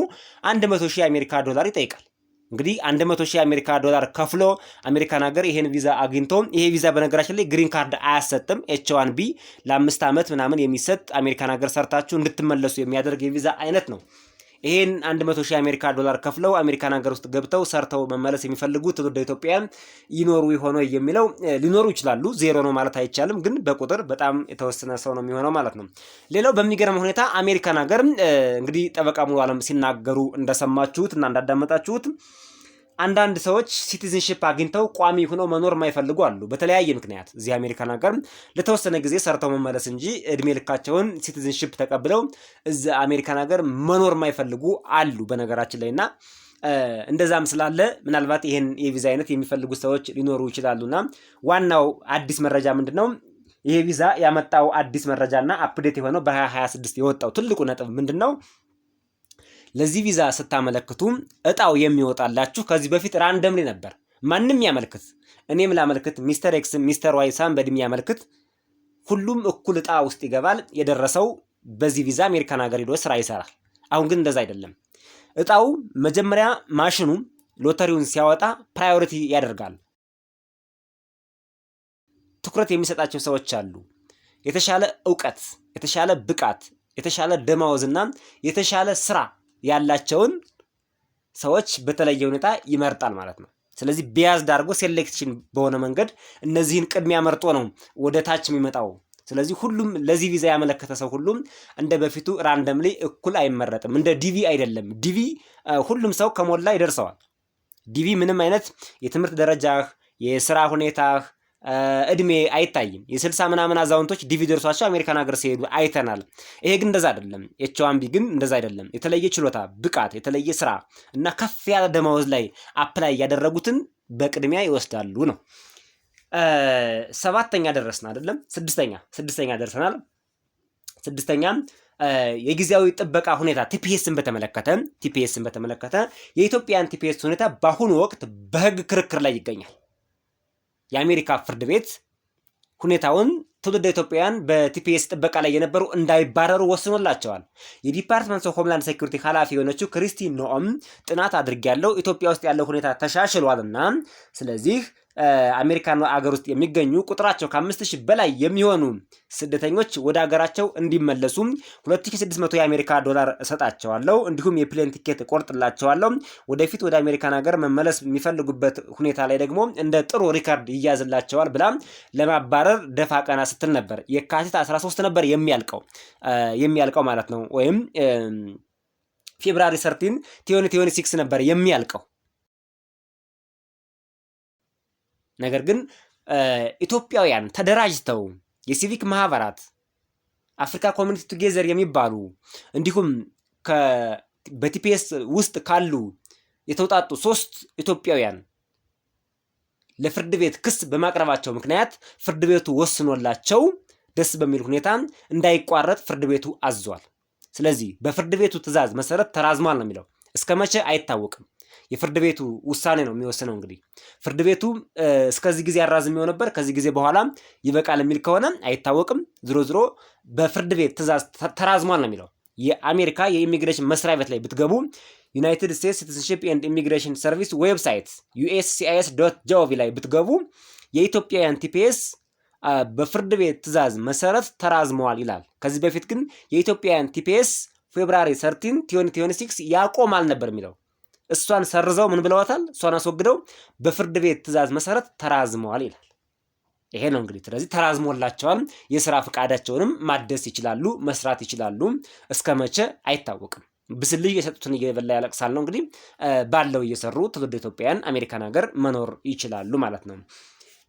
100,000 የአሜሪካ ዶላር ይጠይቃል። እንግዲህ 100,000 የአሜሪካ ዶላር ከፍሎ አሜሪካን ሀገር ይሄን ቪዛ አግኝቶ፣ ይሄ ቪዛ በነገራችን ላይ ግሪን ካርድ አያሰጥም። ኤች1ቢ ለ5 ዓመት ምናምን የሚሰጥ አሜሪካን ሀገር ሰርታችሁ እንድትመለሱ የሚያደርግ የቪዛ አይነት ነው። ይሄን 100,000 የአሜሪካ ዶላር ከፍለው አሜሪካን ሀገር ውስጥ ገብተው ሰርተው መመለስ የሚፈልጉ ትውልደ ኢትዮጵያውያን ይኖሩ ይሆን የሚለው ሊኖሩ ይችላሉ። ዜሮ ነው ማለት አይቻልም፣ ግን በቁጥር በጣም የተወሰነ ሰው ነው የሚሆነው ማለት ነው። ሌላው በሚገርም ሁኔታ አሜሪካን ሀገር እንግዲህ ጠበቃ ሙሉ ዓለም ሲናገሩ እንደሰማችሁት እና እንዳዳመጣችሁት አንዳንድ ሰዎች ሲቲዝንሺፕ አግኝተው ቋሚ ሆነው መኖር የማይፈልጉ አሉ። በተለያየ ምክንያት እዚህ አሜሪካን ሀገር ለተወሰነ ጊዜ ሰርተው መመለስ እንጂ እድሜ ልካቸውን ሲቲዝንሺፕ ተቀብለው እዚህ አሜሪካን ሀገር መኖር የማይፈልጉ አሉ በነገራችን ላይ እና እንደዛም ስላለ ምናልባት ይሄን የቪዛ አይነት የሚፈልጉ ሰዎች ሊኖሩ ይችላሉና ዋናው አዲስ መረጃ ምንድነው? ይሄ ቪዛ ያመጣው አዲስ መረጃና አፕዴት የሆነው በ2026 የወጣው ትልቁ ነጥብ ምንድነው? ለዚህ ቪዛ ስታመለክቱ እጣው የሚወጣላችሁ ከዚህ በፊት ራንደምሊ ነበር። ማንም ያመልክት፣ እኔም ላመልክት፣ ሚስተር ኤክስ ሚስተር ዋይ ሳምበድም ያመልክት፣ ሁሉም እኩል እጣ ውስጥ ይገባል። የደረሰው በዚህ ቪዛ አሜሪካን ሀገር ሄዶ ስራ ይሰራል። አሁን ግን እንደዛ አይደለም። እጣው መጀመሪያ ማሽኑ ሎተሪውን ሲያወጣ ፕራዮሪቲ ያደርጋል። ትኩረት የሚሰጣቸው ሰዎች አሉ። የተሻለ እውቀት፣ የተሻለ ብቃት፣ የተሻለ ደማወዝና የተሻለ ስራ ያላቸውን ሰዎች በተለየ ሁኔታ ይመርጣል ማለት ነው። ስለዚህ ቢያዝድ አድርጎ ሴሌክሽን በሆነ መንገድ እነዚህን ቅድሚያ መርጦ ነው ወደ ታች የሚመጣው። ስለዚህ ሁሉም ለዚህ ቪዛ ያመለከተ ሰው ሁሉም እንደ በፊቱ ራንደምሊ እኩል አይመረጥም። እንደ ዲቪ አይደለም። ዲቪ ሁሉም ሰው ከሞላ ይደርሰዋል። ዲቪ ምንም አይነት የትምህርት ደረጃህ፣ የስራ ሁኔታህ፣ እድሜ አይታይም። የ60 ምናምን አዛውንቶች ዲቪ ደርሷቸው አሜሪካን ሀገር ሲሄዱ አይተናል። ይሄ ግን እንደዛ አይደለም። ኤች1ቢ ግን እንደዛ አይደለም። የተለየ ችሎታ፣ ብቃት፣ የተለየ ስራ እና ከፍ ያለ ደመወዝ ላይ አፕላይ ያደረጉትን በቅድሚያ ይወስዳሉ ነው። 7ኛ ደረስን አይደለም? ስድስተኛ ደርሰናል። 6ኛ የጊዜያዊ ጥበቃ ሁኔታ ቲፒኤስን በተመለከተ የኢትዮጵያን ቲፒኤስ ሁኔታ በአሁኑ ወቅት በህግ ክርክር ላይ ይገኛል። የአሜሪካ ፍርድ ቤት ሁኔታውን ትውልደ ኢትዮጵያውያን በቲፒኤስ ጥበቃ ላይ የነበሩ እንዳይባረሩ ወስኖላቸዋል። የዲፓርትመንት ኦፍ ሆምላንድ ሴኩሪቲ ኃላፊ የሆነችው ክሪስቲ ኖኦም ጥናት አድርጊያለሁ፣ ኢትዮጵያ ውስጥ ያለው ሁኔታ ተሻሽሏልና ስለዚህ አሜሪካን አገር ውስጥ የሚገኙ ቁጥራቸው ከ5,000 በላይ የሚሆኑ ስደተኞች ወደ ሀገራቸው እንዲመለሱ 2,600 የአሜሪካ ዶላር እሰጣቸዋለሁ፣ እንዲሁም የፕሌን ቲኬት ቆርጥላቸዋለሁ። ወደፊት ወደ አሜሪካን ሀገር መመለስ የሚፈልጉበት ሁኔታ ላይ ደግሞ እንደ ጥሩ ሪካርድ ይያዝላቸዋል ብላ ለማባረር ደፋ ቀና ስትል ነበር። የካቲት 13 ነበር የሚያልቀው ማለት ነው። ወይም ፌብራሪ 13 2026 ነበር የሚያልቀው። ነገር ግን ኢትዮጵያውያን ተደራጅተው የሲቪክ ማህበራት አፍሪካ ኮሚኒቲ ቱጌዘር የሚባሉ እንዲሁም በቲፒኤስ ውስጥ ካሉ የተውጣጡ 3 ኢትዮጵያውያን ለፍርድ ቤት ክስ በማቅረባቸው ምክንያት ፍርድ ቤቱ ወስኖላቸው ደስ በሚል ሁኔታ እንዳይቋረጥ ፍርድ ቤቱ አዟል። ስለዚህ በፍርድ ቤቱ ትዕዛዝ መሰረት ተራዝሟል ነው የሚለው። እስከ መቼ አይታወቅም። የፍርድ ቤቱ ውሳኔ ነው የሚወስነው። እንግዲህ ፍርድ ቤቱ እስከዚህ ጊዜ ያራዝመው ነበር፣ ከዚህ ጊዜ በኋላ ይበቃል የሚል ከሆነ አይታወቅም። ዝሮ በፍርድ ቤት ትዕዛዝ ተራዝሟል ነው የሚለው። የአሜሪካ የኢሚግሬሽን መስሪያ ቤት ላይ ብትገቡ ዩናይትድ ስቴትስ ሲቲዝንሺፕ ኤንድ ኢሚግሬሽን ሰርቪስ ዌብሳይት uscis.gov ላይ ብትገቡ የኢትዮጵያውያን ቲፒኤስ በፍርድ ቤት ትዕዛዝ መሰረት ተራዝመዋል ይላል። ከዚህ በፊት ግን የኢትዮጵያውያን ቲፒኤስ ፌብራሪ 13 2026 ያቆማል ነበር የሚለው። እሷን ሰርዘው ምን ብለዋታል? እሷን አስወግደው በፍርድ ቤት ትዕዛዝ መሰረት ተራዝመዋል ይላል። ይሄ ነው እንግዲህ። ስለዚህ ተራዝሞላቸዋል። የስራ ፍቃዳቸውንም ማደስ ይችላሉ፣ መስራት ይችላሉ። እስከ መቼ አይታወቅም። ብስልይ የሰጡትን እየበላ ያለቅሳል ነው እንግዲህ። ባለው እየሰሩ ትውልደ ኢትዮጵያውያን አሜሪካን ሀገር መኖር ይችላሉ ማለት ነው።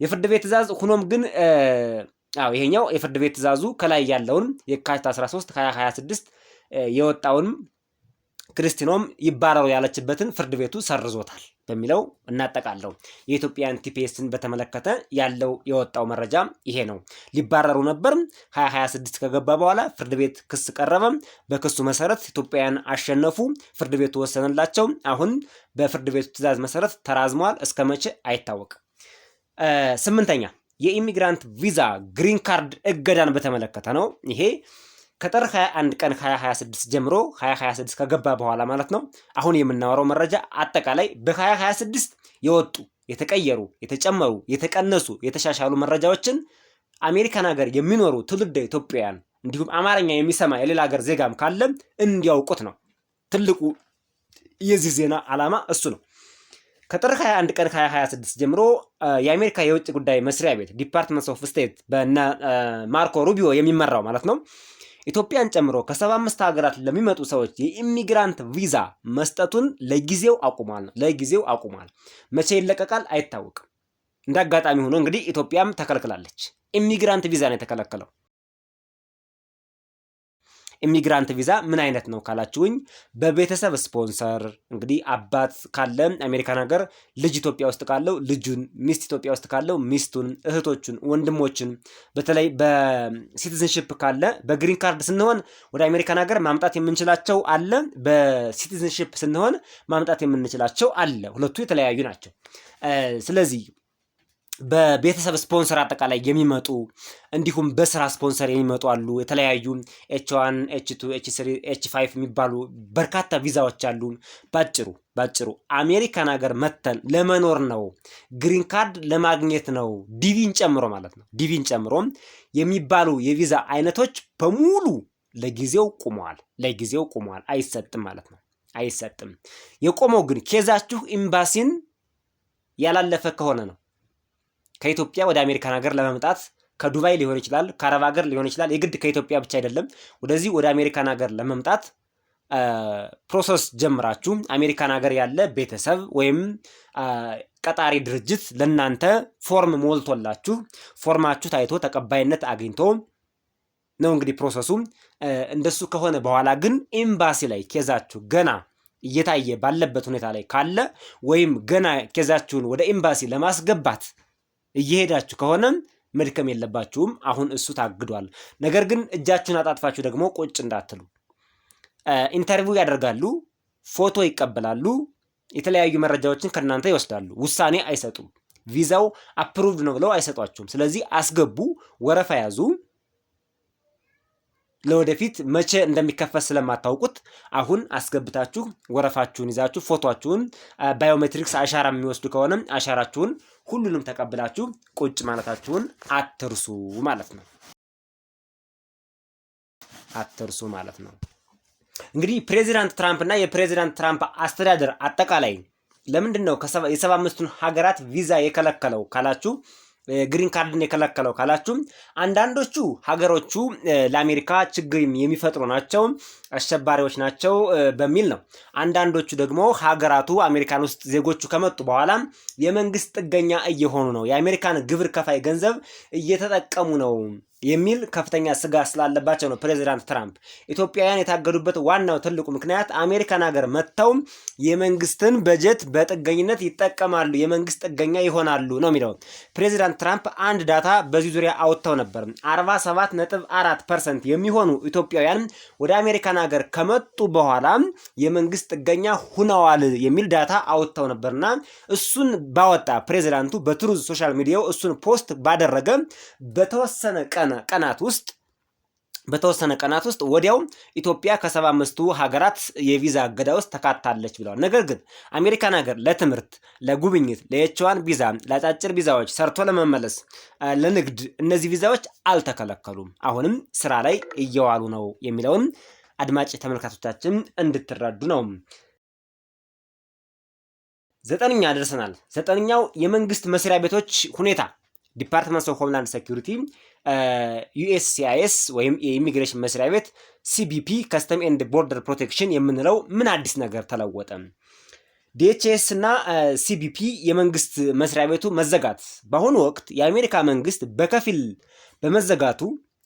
የፍርድ ቤት ትዕዛዝ ሆኖም ግን ይሄኛው የፍርድ ቤት ትዕዛዙ ከላይ ያለውን የካቲት 13 2026 የወጣውን ክርስቲኖም ይባረሩ ያለችበትን ፍርድ ቤቱ ሰርዞታል በሚለው እናጠቃለው። የኢትዮጵያን ቲፒኤስን በተመለከተ ያለው የወጣው መረጃ ይሄ ነው። ሊባረሩ ነበር። 2026 ከገባ በኋላ ፍርድ ቤት ክስ ቀረበ። በክሱ መሰረት ኢትዮጵያውያን አሸነፉ። ፍርድ ቤቱ ወሰነላቸው። አሁን በፍርድ ቤቱ ትዕዛዝ መሰረት ተራዝመዋል። እስከ መቼ አይታወቅም። 8ኛ የኢሚግራንት ቪዛ ግሪን ካርድ እገዳን በተመለከተ ነው። ይሄ ከጥር 21 ቀን 2026 ጀምሮ 2026 ከገባ በኋላ ማለት ነው። አሁን የምናወራው መረጃ አጠቃላይ በ2026 የወጡ የተቀየሩ፣ የተጨመሩ፣ የተቀነሱ፣ የተሻሻሉ መረጃዎችን አሜሪካን ሀገር የሚኖሩ ትውልደ ኢትዮጵያውያን እንዲሁም አማርኛ የሚሰማ የሌላ ሀገር ዜጋም ካለ እንዲያውቁት ነው። ትልቁ የዚህ ዜና ዓላማ እሱ ነው። ከጥር 21 ቀን 2026 ጀምሮ የአሜሪካ የውጭ ጉዳይ መስሪያ ቤት ዲፓርትመንት ኦፍ ስቴት በእነ ማርኮ ሩቢዮ የሚመራው ማለት ነው ኢትዮጵያን ጨምሮ ከ75 ሀገራት ለሚመጡ ሰዎች የኢሚግራንት ቪዛ መስጠቱን ለጊዜው አቁሟል ነው። ለጊዜው አቁሟል። መቼ ይለቀቃል አይታወቅም። እንዳጋጣሚ ሆኖ እንግዲህ ኢትዮጵያም ተከልክላለች። ኢሚግራንት ቪዛ ነው የተከለከለው። ኢሚግራንት ቪዛ ምን አይነት ነው ካላችሁኝ፣ በቤተሰብ ስፖንሰር እንግዲህ አባት ካለ አሜሪካን ሀገር ልጅ ኢትዮጵያ ውስጥ ካለው ልጁን፣ ሚስት ኢትዮጵያ ውስጥ ካለው ሚስቱን፣ እህቶቹን፣ ወንድሞችን በተለይ በሲቲዝንሺፕ ካለ በግሪን ካርድ ስንሆን ወደ አሜሪካን ሀገር ማምጣት የምንችላቸው አለ። በሲቲዝንሺፕ ስንሆን ማምጣት የምንችላቸው አለ። ሁለቱ የተለያዩ ናቸው። ስለዚህ በቤተሰብ ስፖንሰር አጠቃላይ የሚመጡ እንዲሁም በስራ ስፖንሰር የሚመጡ አሉ። የተለያዩ ኤች1፣ ኤች2፣ ኤች3፣ ኤች5 የሚባሉ በርካታ ቪዛዎች አሉ። ባጭሩ አሜሪካን ሀገር መተን ለመኖር ነው፣ ግሪን ካርድ ለማግኘት ነው፣ ዲቪን ጨምሮ ማለት ነው። ዲቪን ጨምሮ የሚባሉ የቪዛ አይነቶች በሙሉ ለጊዜው ቁመዋል። አይሰጥም ማለት ነው። አይሰጥም። የቆመው ግን ኬዛችሁ ኤምባሲን ያላለፈ ከሆነ ነው። ከኢትዮጵያ ወደ አሜሪካን ሀገር ለመምጣት ከዱባይ ሊሆን ይችላል፣ ከአረብ ሀገር ሊሆን ይችላል። የግድ ከኢትዮጵያ ብቻ አይደለም። ወደዚህ ወደ አሜሪካን ሀገር ለመምጣት ፕሮሰስ ጀምራችሁ አሜሪካን ሀገር ያለ ቤተሰብ ወይም ቀጣሪ ድርጅት ለናንተ ፎርም ሞልቶላችሁ ፎርማችሁ ታይቶ ተቀባይነት አግኝቶ ነው እንግዲህ ፕሮሰሱ። እንደሱ ከሆነ በኋላ ግን ኤምባሲ ላይ ኬዛችሁ ገና እየታየ ባለበት ሁኔታ ላይ ካለ ወይም ገና ኬዛችሁን ወደ ኤምባሲ ለማስገባት እየሄዳችሁ ከሆነ መድከም የለባችሁም። አሁን እሱ ታግዷል። ነገር ግን እጃችሁን አጣጥፋችሁ ደግሞ ቁጭ እንዳትሉ። ኢንተርቪው ያደርጋሉ፣ ፎቶ ይቀበላሉ፣ የተለያዩ መረጃዎችን ከእናንተ ይወስዳሉ። ውሳኔ አይሰጡም። ቪዛው አፕሩቭድ ነው ብለው አይሰጧችሁም። ስለዚህ አስገቡ፣ ወረፋ ያዙ። ለወደፊት መቼ እንደሚከፈት ስለማታውቁት አሁን አስገብታችሁ ወረፋችሁን ይዛችሁ ፎቶአችሁን ባዮሜትሪክስ አሻራ የሚወስዱ ከሆነ አሻራችሁን ሁሉንም ተቀብላችሁ ቁጭ ማለታችሁን አትርሱ ማለት ነው። እንግዲህ ፕሬዚዳንት ትራምፕ እና የፕሬዚዳንት ትራምፕ አስተዳደር አጠቃላይ ለምንድን ነው የ75ቱን ሀገራት ቪዛ የከለከለው ካላችሁ፣ ግሪን ካርድን የከለከለው ካላችሁ፣ አንዳንዶቹ ሀገሮቹ ለአሜሪካ ችግር የሚፈጥሩ ናቸው፣ አሸባሪዎች ናቸው በሚል ነው። አንዳንዶቹ ደግሞ ሀገራቱ አሜሪካን ውስጥ ዜጎቹ ከመጡ በኋላ የመንግስት ጥገኛ እየሆኑ ነው፣ የአሜሪካን ግብር ከፋይ ገንዘብ እየተጠቀሙ ነው የሚል ከፍተኛ ስጋት ስላለባቸው ነው ፕሬዚዳንት ትራምፕ ኢትዮጵያውያን የታገዱበት ዋናው ትልቁ ምክንያት አሜሪካን ሀገር መጥተው የመንግስትን በጀት በጥገኝነት ይጠቀማሉ፣ የመንግስት ጥገኛ ይሆናሉ ነው የሚለው። ፕሬዚዳንት ትራምፕ አንድ ዳታ በዚህ ዙሪያ አውጥተው ነበር። 47.4% የሚሆኑ ኢትዮጵያውያን ወደ አሜሪካን ሀገር ከመጡ በኋላ የመንግስት ጥገኛ ሁነዋል የሚል ዳታ አውጥተው ነበርና እሱን ባወጣ ፕሬዚዳንቱ በትሩዝ ሶሻል ሚዲያው እሱን ፖስት ባደረገ በተወሰነ ቀናት ውስጥ በተወሰነ ቀናት ውስጥ ወዲያው ኢትዮጵያ ከ75ቱ ሀገራት የቪዛ እገዳ ውስጥ ተካታለች ብለዋል። ነገር ግን አሜሪካን ሀገር ለትምህርት፣ ለጉብኝት፣ ለኤች1 ቪዛ፣ ለአጫጭር ቪዛዎች፣ ሰርቶ ለመመለስ፣ ለንግድ እነዚህ ቪዛዎች አልተከለከሉም። አሁንም ስራ ላይ እየዋሉ ነው የሚለውን አድማጭ ተመልካቾቻችን እንድትረዱ ነው። 9ኛ ደርሰናል። 9ኛው የመንግስት መስሪያ ቤቶች ሁኔታ ዲፓርትመንት ኦፍ ሆምላንድ ሴኩሪቲ፣ ዩኤስሲአይኤስ ወይም የኢሚግሬሽን መስሪያ ቤት፣ ሲቢፒ ከስተም ኤንድ ቦርደር ፕሮቴክሽን የምንለው ምን አዲስ ነገር ተለወጠ? ዲኤችኤስ እና ሲቢፒ የመንግስት መስሪያ ቤቱ መዘጋት በአሁኑ ወቅት የአሜሪካ መንግስት በከፊል በመዘጋቱ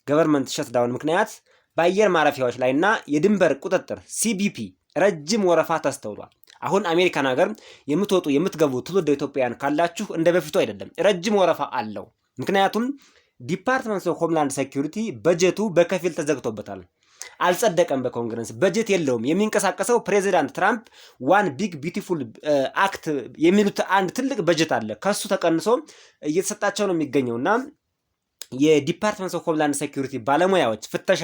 ገቨርንመንት ሸትዳውን ምክንያት በአየር ማረፊያዎች ላይ እና የድንበር ቁጥጥር ሲቢፒ ረጅም ወረፋ ተስተውሏል። አሁን አሜሪካን ሀገር የምትወጡ የምትገቡ ትውልደ ኢትዮጵያውያን ካላችሁ እንደ በፊቱ አይደለም፣ ረጅም ወረፋ አለው። ምክንያቱም ዲፓርትመንት ኦፍ ሆምላንድ ሴኩሪቲ በጀቱ በከፊል ተዘግቶበታል፣ አልጸደቀም። በኮንግረስ በጀት የለውም። የሚንቀሳቀሰው ፕሬዚዳንት ትራምፕ ዋን ቢግ ቢዩቲፉል አክት የሚሉት አንድ ትልቅ በጀት አለ፣ ከሱ ተቀንሶ እየተሰጣቸው ነው የሚገኘውና የዲፓርትመንት ኦፍ ሆምላንድ ሴኩሪቲ ባለሙያዎች ፍተሻ፣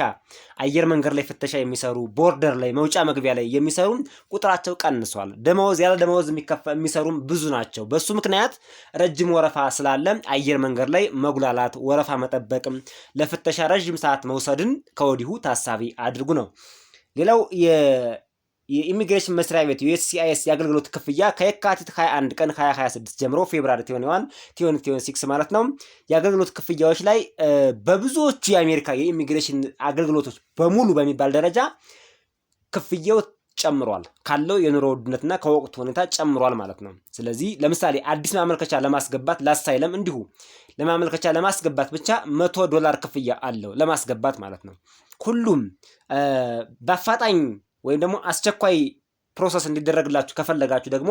አየር መንገድ ላይ ፍተሻ የሚሰሩ፣ ቦርደር ላይ መውጫ መግቢያ ላይ የሚሰሩ ቁጥራቸው ቀንሷል። ደመወዝ ያለ ደመወዝ የሚሰሩም ብዙ ናቸው። በሱ ምክንያት ረጅም ወረፋ ስላለ አየር መንገድ ላይ መጉላላት፣ ወረፋ መጠበቅም፣ ለፍተሻ ረጅም ሰዓት መውሰድን ከወዲሁ ታሳቢ አድርጉ ነው። ሌላው የኢሚግሬሽን መስሪያ ቤት ዩኤስሲአይኤስ የአገልግሎት ክፍያ ከየካቲት 21 ቀን 2026 ጀምሮ ፌብራሪ 2026 ማለት ነው የአገልግሎት ክፍያዎች ላይ በብዙዎቹ የአሜሪካ የኢሚግሬሽን አገልግሎቶች በሙሉ በሚባል ደረጃ ክፍያው ጨምሯል። ካለው የኑሮ ውድነትና ከወቅቱ ሁኔታ ጨምሯል ማለት ነው። ስለዚህ ለምሳሌ አዲስ ማመልከቻ ለማስገባት ለአሳይለም እንዲሁ ለማመልከቻ ለማስገባት ብቻ $100 ክፍያ አለው ለማስገባት ማለት ነው። ሁሉም በአፋጣኝ ወይም ደግሞ አስቸኳይ ፕሮሰስ እንዲደረግላችሁ ከፈለጋችሁ ደግሞ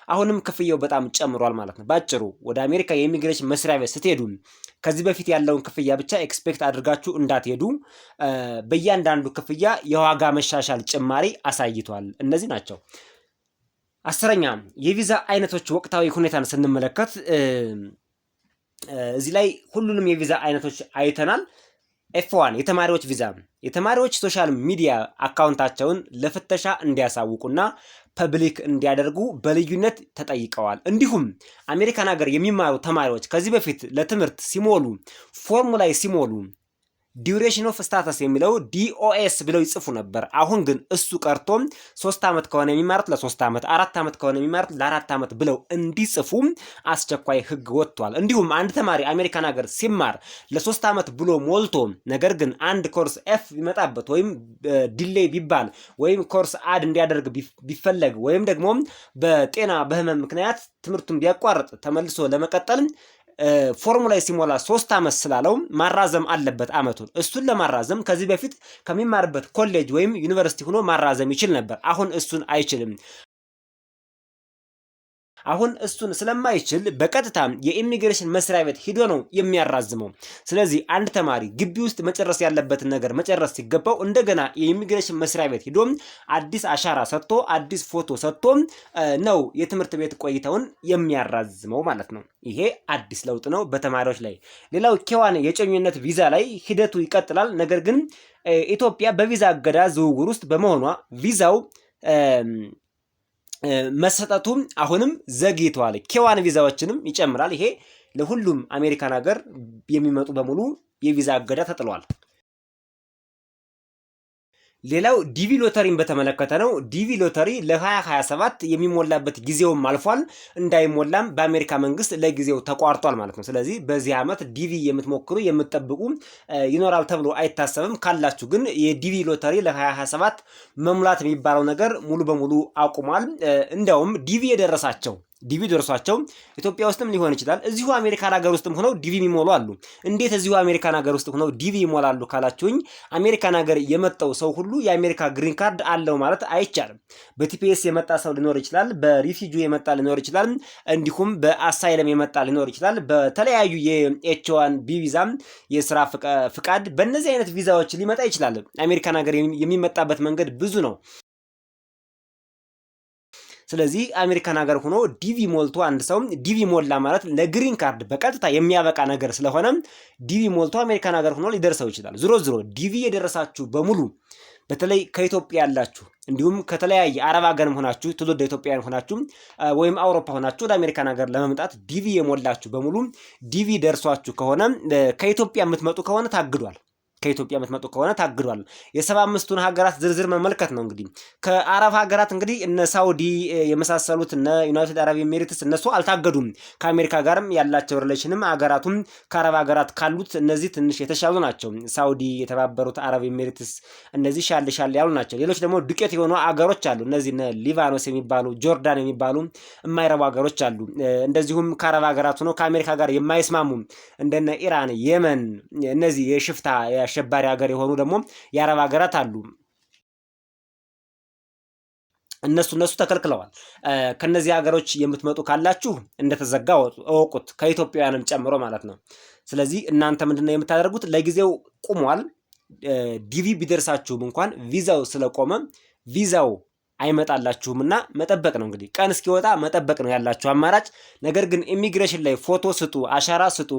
አሁንም ክፍያው በጣም ጨምሯል ማለት ነው። ባጭሩ ወደ አሜሪካ የኢሚግሬሽን መስሪያ ቤት ስትሄዱ ከዚህ በፊት ያለውን ክፍያ ብቻ ኤክስፔክት አድርጋችሁ እንዳትሄዱ። በእያንዳንዱ ክፍያ የዋጋ መሻሻል ጭማሪ አሳይቷል። እነዚህ ናቸው። 10ኛ የቪዛ አይነቶች ወቅታዊ ሁኔታን ስንመለከት እዚህ ላይ ሁሉንም የቪዛ አይነቶች አይተናል። F1 የተማሪዎች ቪዛ፣ የተማሪዎች ሶሻል ሚዲያ አካውንታቸውን ለፍተሻ እንዲያሳውቁና ፐብሊክ እንዲያደርጉ በልዩነት ተጠይቀዋል። እንዲሁም አሜሪካን ሀገር የሚማሩ ተማሪዎች ከዚህ በፊት ለትምህርት ሲሞሉ ፎርም ላይ ሲሞሉ ዲዩሬሽን ኦፍ ስታተስ የሚለው ዲኦኤስ ብለው ይጽፉ ነበር። አሁን ግን እሱ ቀርቶ 3 ዓመት ከሆነ የሚማሩት ለ3 ዓመት፣ 4 ዓመት ከሆነ የሚማሩት ለ4 ዓመት ብለው እንዲጽፉ አስቸኳይ ህግ ወጥቷል። እንዲሁም አንድ ተማሪ አሜሪካን ሀገር ሲማር ለ3 ዓመት ብሎ ሞልቶ ነገር ግን አንድ ኮርስ ኤፍ ቢመጣበት ወይም ዲሌይ ቢባል ወይም ኮርስ አድ እንዲያደርግ ቢፈለግ ወይም ደግሞ በጤና በህመም ምክንያት ትምህርቱን ቢያቋርጥ ተመልሶ ለመቀጠል ፎርሙላ ሲሞላ 3 ዓመት ስላለው ማራዘም አለበት አመቱን። እሱን ለማራዘም ከዚህ በፊት ከሚማርበት ኮሌጅ ወይም ዩኒቨርሲቲ ሆኖ ማራዘም ይችል ነበር። አሁን እሱን አይችልም። አሁን እሱን ስለማይችል በቀጥታ የኢሚግሬሽን መስሪያ ቤት ሂዶ ነው የሚያራዝመው። ስለዚህ አንድ ተማሪ ግቢ ውስጥ መጨረስ ያለበትን ነገር መጨረስ ሲገባው እንደገና የኢሚግሬሽን መስሪያ ቤት ሂዶ አዲስ አሻራ ሰጥቶ አዲስ ፎቶ ሰጥቶ ነው የትምህርት ቤት ቆይታውን የሚያራዝመው ማለት ነው። ይሄ አዲስ ለውጥ ነው በተማሪዎች ላይ። ሌላው ኬዋን የጨኙነት ቪዛ ላይ ሂደቱ ይቀጥላል። ነገር ግን ኢትዮጵያ በቪዛ እገዳ ዝውውር ውስጥ በመሆኗ ቪዛው መሰጠቱም አሁንም ዘግይቷል። ኬዋን ቪዛዎችንም ይጨምራል። ይሄ ለሁሉም አሜሪካን ሀገር የሚመጡ በሙሉ የቪዛ እገዳ ተጥሏል። ሌላው ዲቪ ሎተሪን በተመለከተ ነው። ዲቪ ሎተሪ ለ2027 የሚሞላበት ጊዜውም አልፏል። እንዳይሞላም በአሜሪካ መንግስት ለጊዜው ተቋርጧል ማለት ነው። ስለዚህ በዚህ ዓመት ዲቪ የምትሞክሩ የምትጠብቁ ይኖራል ተብሎ አይታሰብም። ካላችሁ ግን የዲቪ ሎተሪ ለ2027 መሙላት የሚባለው ነገር ሙሉ በሙሉ አቁሟል። እንዲያውም ዲቪ የደረሳቸው ዲቪ ደርሷቸው ኢትዮጵያ ውስጥም ሊሆን ይችላል እዚሁ አሜሪካን ሀገር ውስጥም ሆነው ዲቪ የሚሞሉ አሉ። እንዴት እዚሁ አሜሪካን ሀገር ውስጥ ሆነው ዲቪ ይሞላሉ ካላችሁኝ አሜሪካን ሀገር የመጣው ሰው ሁሉ የአሜሪካ ግሪን ካርድ አለው ማለት አይቻልም። በቲፒኤስ የመጣ ሰው ሊኖር ይችላል፣ በሪፊጂ የመጣ ሊኖር ይችላል፣ እንዲሁም በአሳይለም የመጣ ሊኖር ይችላል። በተለያዩ የኤች1 ቢ ቪዛም የስራ ፍቃድ በእነዚህ አይነት ቪዛዎች ሊመጣ ይችላል። አሜሪካን ሀገር የሚመጣበት መንገድ ብዙ ነው። ስለዚህ አሜሪካን ሀገር ሆኖ ዲቪ ሞልቶ አንድ ሰው ዲቪ ሞላ ማለት ለግሪን ካርድ በቀጥታ የሚያበቃ ነገር ስለሆነ ዲቪ ሞልቶ አሜሪካን ሀገር ሆኖ ሊደርሰው ይችላል። ዝሮ ዝሮ ዲቪ የደረሳችሁ በሙሉ በተለይ ከኢትዮጵያ ያላችሁ እንዲሁም ከተለያየ አረብ ሀገርም ሆናችሁ ትውልደ ኢትዮጵያውያን ሆናችሁ ወይም አውሮፓ ሆናችሁ ወደ አሜሪካን ሀገር ለመምጣት ዲቪ የሞላችሁ በሙሉ ዲቪ ደርሷችሁ ከሆነ ከኢትዮጵያ የምትመጡ ከሆነ ታግዷል። ከኢትዮጵያ የምትመጡ ከሆነ ታግዷል። የ75ቱን ሀገራት ዝርዝር መመልከት ነው። እንግዲህ ከአረብ ሀገራት እንግዲህ እነ ሳውዲ የመሳሰሉት እነ ዩናይትድ አረብ ኤሚሬትስ እነሱ አልታገዱም። ከአሜሪካ ጋርም ያላቸው ሪሌሽንም ሀገራቱም ከአረብ ሀገራት ካሉት እነዚህ ትንሽ የተሻሉ ናቸው። ሳውዲ፣ የተባበሩት አረብ ኤሚሬትስ እነዚህ ሻል ያሉ ናቸው። ሌሎች ደግሞ ዱቄት የሆኑ አገሮች አሉ። እነዚህ እነ ሊባኖስ የሚባሉ ጆርዳን የሚባሉ የማይረቡ ሀገሮች አሉ። እንደዚሁም ከአረብ ሀገራት ሆኖ ከአሜሪካ ጋር የማይስማሙ እንደነ ኢራን፣ የመን እነዚህ የሽፍታ አሸባሪ ሀገር የሆኑ ደግሞ የአረብ ሀገራት አሉ። እነሱ ተከልክለዋል። ከነዚህ ሀገሮች የምትመጡ ካላችሁ እንደተዘጋ እወቁት፣ ከኢትዮጵያውያንም ጨምሮ ማለት ነው። ስለዚህ እናንተ ምንድነው የምታደርጉት? ለጊዜው ቁሟል። ዲቪ ቢደርሳችሁም እንኳን ቪዛው ስለቆመ ቪዛው አይመጣላችሁም እና መጠበቅ ነው። እንግዲህ ቀን እስኪወጣ መጠበቅ ነው ያላችሁ አማራጭ። ነገር ግን ኢሚግሬሽን ላይ ፎቶ ስጡ፣ አሻራ ስጡ፣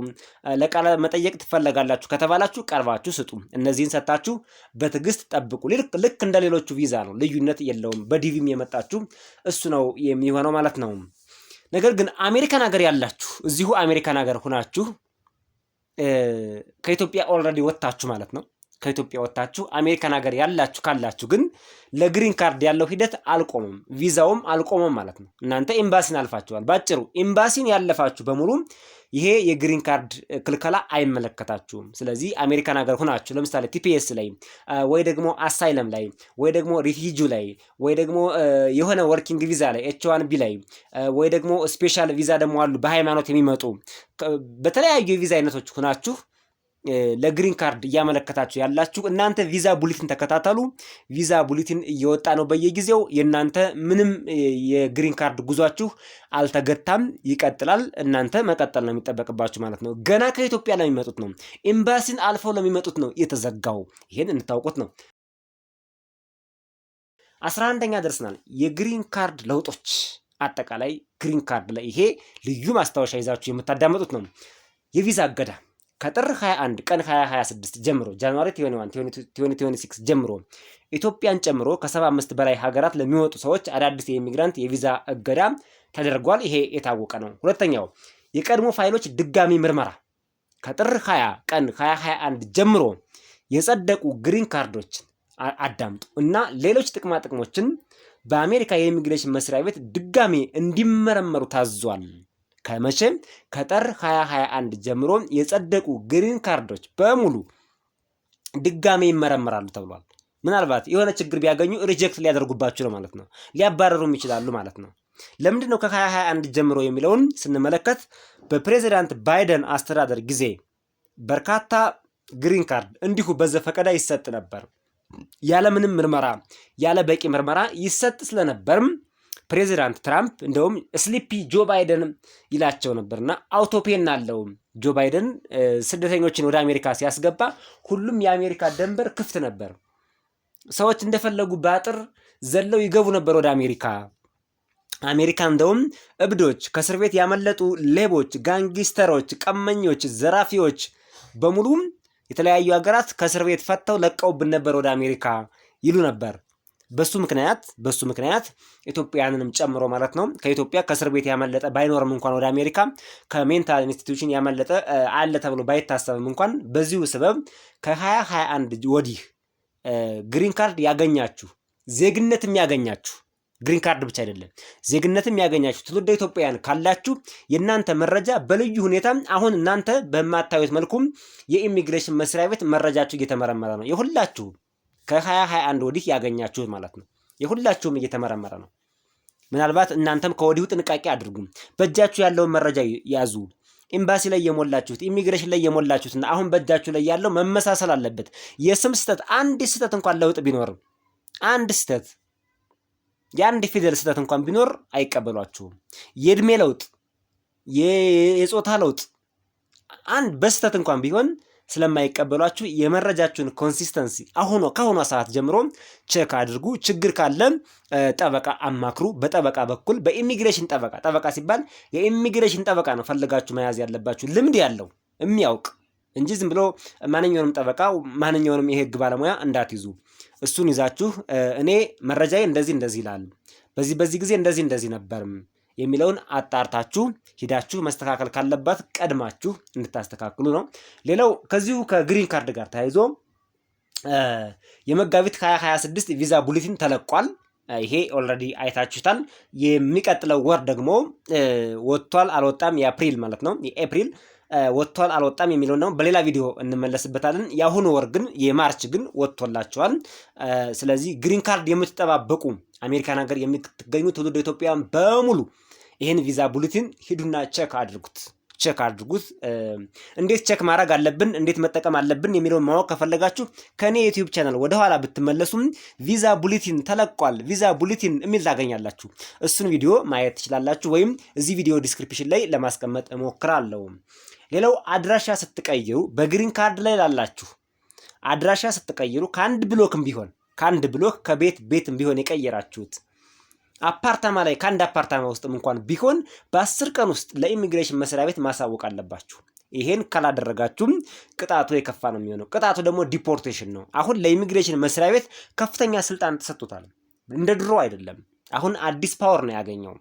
ለቃለ መጠየቅ ትፈለጋላችሁ ከተባላችሁ ቀርባችሁ ስጡ። እነዚህን ሰጣችሁ በትዕግስት ጠብቁ። ልክ እንደ ሌሎቹ ቪዛ ነው፣ ልዩነት የለውም። በዲቪም የመጣችሁ እሱ ነው የሚሆነው ማለት ነው። ነገር ግን አሜሪካን ሀገር ያላችሁ እዚሁ አሜሪካን ሀገር ሁናችሁ ከኢትዮጵያ ኦልሬዲ ወጣችሁ ማለት ነው። ከኢትዮጵያ ወጣችሁ አሜሪካን ሀገር ያላችሁ ካላችሁ ግን ለግሪን ካርድ ያለው ሂደት አልቆመም፣ ቪዛውም አልቆመም ማለት ነው። እናንተ ኤምባሲን አልፋችኋል። ባጭሩ ኤምባሲን ያለፋችሁ በሙሉ ይሄ የግሪን ካርድ ክልከላ አይመለከታችሁም። ስለዚህ አሜሪካን ሀገር ሆናችሁ ለምሳሌ ቲፒኤስ ላይ ወይ ደግሞ አሳይለም ላይ ወይ ደግሞ ሪፊጂ ላይ ወይ ደግሞ የሆነ ወርኪንግ ቪዛ ላይ ኤች1ቢ ላይ ወይ ደግሞ ስፔሻል ቪዛ ደግሞ አሉ በሃይማኖት የሚመጡ በተለያዩ የቪዛ አይነቶች ሆናችሁ ለግሪን ካርድ እያመለከታችሁ ያላችሁ እናንተ ቪዛ ቡሌቲን ተከታተሉ። ቪዛ ቡሌቲን እየወጣ ነው በየጊዜው። የእናንተ ምንም የግሪን ካርድ ጉዟችሁ አልተገታም፣ ይቀጥላል። እናንተ መቀጠል ነው የሚጠበቅባችሁ ማለት ነው። ገና ከኢትዮጵያ ለሚመጡት ነው፣ ኤምባሲን አልፈው ለሚመጡት ነው የተዘጋው። ይሄን እንታውቁት ነው። 11ኛ ደርሰናል። የግሪን ካርድ ለውጦች አጠቃላይ ግሪን ካርድ ላይ ይሄ ልዩ ማስታወሻ ይዛችሁ የምታዳመጡት ነው። የቪዛ እገዳ ከጥር 21 ቀን 2026 ጀምሮ ጃንዋሪ 2026 ጀምሮ ኢትዮጵያን ጨምሮ ከ75 በላይ ሀገራት ለሚወጡ ሰዎች አዳዲስ የኢሚግራንት የቪዛ እገዳ ተደርጓል። ይሄ የታወቀ ነው። ሁለተኛው የቀድሞ ፋይሎች ድጋሚ ምርመራ ከጥር 20 ቀን 2021 ጀምሮ የጸደቁ ግሪን ካርዶችን አዳምጡ እና ሌሎች ጥቅማ ጥቅሞችን በአሜሪካ የኢሚግሬሽን መስሪያ ቤት ድጋሚ እንዲመረመሩ ታዟል። ከመቼም ከጥር 2021 ጀምሮ የጸደቁ ግሪን ካርዶች በሙሉ ድጋሚ ይመረመራሉ ተብሏል። ምናልባት የሆነ ችግር ቢያገኙ ሪጀክት ሊያደርጉባችሁ ነው ማለት ነው፣ ሊያባረሩም ይችላሉ ማለት ነው። ለምንድን ነው ከ2021 ጀምሮ የሚለውን ስንመለከት በፕሬዚዳንት ባይደን አስተዳደር ጊዜ በርካታ ግሪን ካርድ እንዲሁ በዘፈቀደ ይሰጥ ነበር። ያለምንም ምርመራ ያለ በቂ ምርመራ ይሰጥ ስለነበርም ፕሬዚዳንት ትራምፕ እንደውም ስሊፒ ጆ ባይደን ይላቸው ነበርና አውቶፔን አለው ጆ ባይደን ስደተኞችን ወደ አሜሪካ ሲያስገባ ሁሉም የአሜሪካ ድንበር ክፍት ነበር። ሰዎች እንደፈለጉ በአጥር ዘለው ይገቡ ነበር ወደ አሜሪካ። እንደውም እብዶች፣ ከእስር ቤት ያመለጡ ሌቦች፣ ጋንጊስተሮች፣ ቀመኞች፣ ዘራፊዎች በሙሉ የተለያዩ ሀገራት ከእስር ቤት ፈተው ለቀውብን ነበር ወደ አሜሪካ ይሉ ነበር። በሱ ምክንያት ኢትዮጵያውያንንም ጨምሮ ማለት ነው ከኢትዮጵያ ከእስር ቤት ያመለጠ ባይኖርም እንኳን ወደ አሜሪካ ከሜንታል ኢንስቲትዩሽን ያመለጠ አለ ተብሎ ባይታሰብም እንኳን በዚሁ ሰበብ ከ2021 ወዲህ ግሪን ካርድ ያገኛችሁ ዜግነትም ያገኛችሁ ግሪን ካርድ ብቻ አይደለም ዜግነትም ያገኛችሁ ትውልደ ኢትዮጵያውያን ካላችሁ የእናንተ መረጃ በልዩ ሁኔታ አሁን እናንተ በማታዩት መልኩም የኢሚግሬሽን መስሪያ ቤት መረጃችሁ እየተመረመረ ነው። የሁላችሁ ከ2021 ወዲህ ያገኛችሁት ማለት ነው። የሁላችሁም እየተመረመረ ነው። ምናልባት እናንተም ከወዲሁ ጥንቃቄ አድርጉ። በእጃችሁ ያለውን መረጃ ያዙ። ኤምባሲ ላይ የሞላችሁት፣ ኢሚግሬሽን ላይ የሞላችሁትና አሁን በእጃችሁ ላይ ያለው መመሳሰል አለበት። የስም ስህተት፣ አንድ ስህተት እንኳን ለውጥ ቢኖር አንድ ስህተት የአንድ ፊደል ስህተት እንኳን ቢኖር አይቀበሏችሁም። የእድሜ ለውጥ፣ የጾታ ለውጥ አንድ በስህተት እንኳን ቢሆን ስለማይቀበሏችሁ የመረጃችሁን ኮንሲስተንሲ ከአሁኗ ሰዓት ጀምሮ ቼክ አድርጉ። ችግር ካለ ጠበቃ አማክሩ። በጠበቃ በኩል በኢሚግሬሽን ጠበቃ ሲባል የኢሚግሬሽን ጠበቃ ነው ፈልጋችሁ መያዝ ያለባችሁ፣ ልምድ ያለው የሚያውቅ እንጂ ዝም ብሎ ማንኛውንም ጠበቃ ማንኛውንም የህግ ባለሙያ እንዳትይዙ። እሱን ይዛችሁ እኔ መረጃዬ እንደዚህ ይላል፣ በዚህ ጊዜ እንደዚህ ነበርም የሚለውን አጣርታችሁ ሂዳችሁ መስተካከል ካለባት ቀድማችሁ እንድታስተካክሉ ነው። ሌላው ከዚሁ ከግሪን ካርድ ጋር ተያይዞ የመጋቢት 2026 ቪዛ ቡሌቲን ተለቋል። ይሄ ኦልሬዲ አይታችሁታል። የሚቀጥለው ወር ደግሞ ወጥቷል አልወጣም፣ የአፕሪል ማለት ነው የኤፕሪል ወጥቷል አልወጣም የሚለውን ነው በሌላ ቪዲዮ እንመለስበታለን። የአሁኑ ወር ግን የማርች ግን ወጥቶላቸዋል። ስለዚህ ግሪን ካርድ የምትጠባበቁ አሜሪካን ሀገር የምትገኙ ትውልደ ኢትዮጵያውያን በሙሉ ይህን ቪዛ ቡሌቲን ሂዱና ቼክ አድርጉት። እንዴት ቼክ ማድረግ አለብን፣ እንዴት መጠቀም አለብን የሚለውን ማወቅ ከፈለጋችሁ ከኔ ዩቲዩብ ቻናል ወደኋላ ብትመለሱም ቪዛ ቡሌቲን ተለቋል፣ ቪዛ ቡሌቲን የሚል ታገኛላችሁ። እሱን ቪዲዮ ማየት ትችላላችሁ፣ ወይም እዚህ ቪዲዮ ዲስክሪፕሽን ላይ ለማስቀመጥ እሞክራለሁ። ሌላው አድራሻ ስትቀይሩ በግሪን ካርድ ላይ ላላችሁ አድራሻ ስትቀይሩ ከአንድ ብሎክ ከቤትም ቢሆን የቀየራችሁት አፓርታማ ላይ ከአንድ አፓርታማ ውስጥም እንኳን ቢሆን በ10 ቀን ውስጥ ለኢሚግሬሽን መስሪያ ቤት ማሳወቅ አለባችሁ። ይሄን ካላደረጋችሁም ቅጣቱ የከፋ ነው የሚሆነው። ቅጣቱ ደግሞ ዲፖርቴሽን ነው። አሁን ለኢሚግሬሽን መስሪያ ቤት ከፍተኛ ስልጣን ተሰጥቶታል። እንደ ድሮ አይደለም። አሁን አዲስ ፓወር ነው ያገኘው።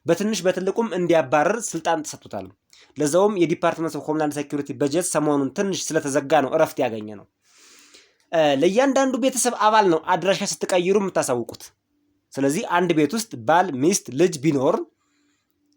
በትንሽ በትልቁም እንዲያባረር ስልጣን ተሰጥቶታል። ለዛውም የዲፓርትመንት ኦፍ ሆምላንድ ሴኩሪቲ በጀት ሰሞኑን ትንሽ ስለተዘጋ ነው እረፍት ያገኘ ነው። ለእያንዳንዱ ቤተሰብ አባል ነው አድራሻ ስትቀይሩ የምታሳውቁት። ስለዚህ አንድ ቤት ውስጥ ባል፣ ሚስት፣ ልጅ ቢኖር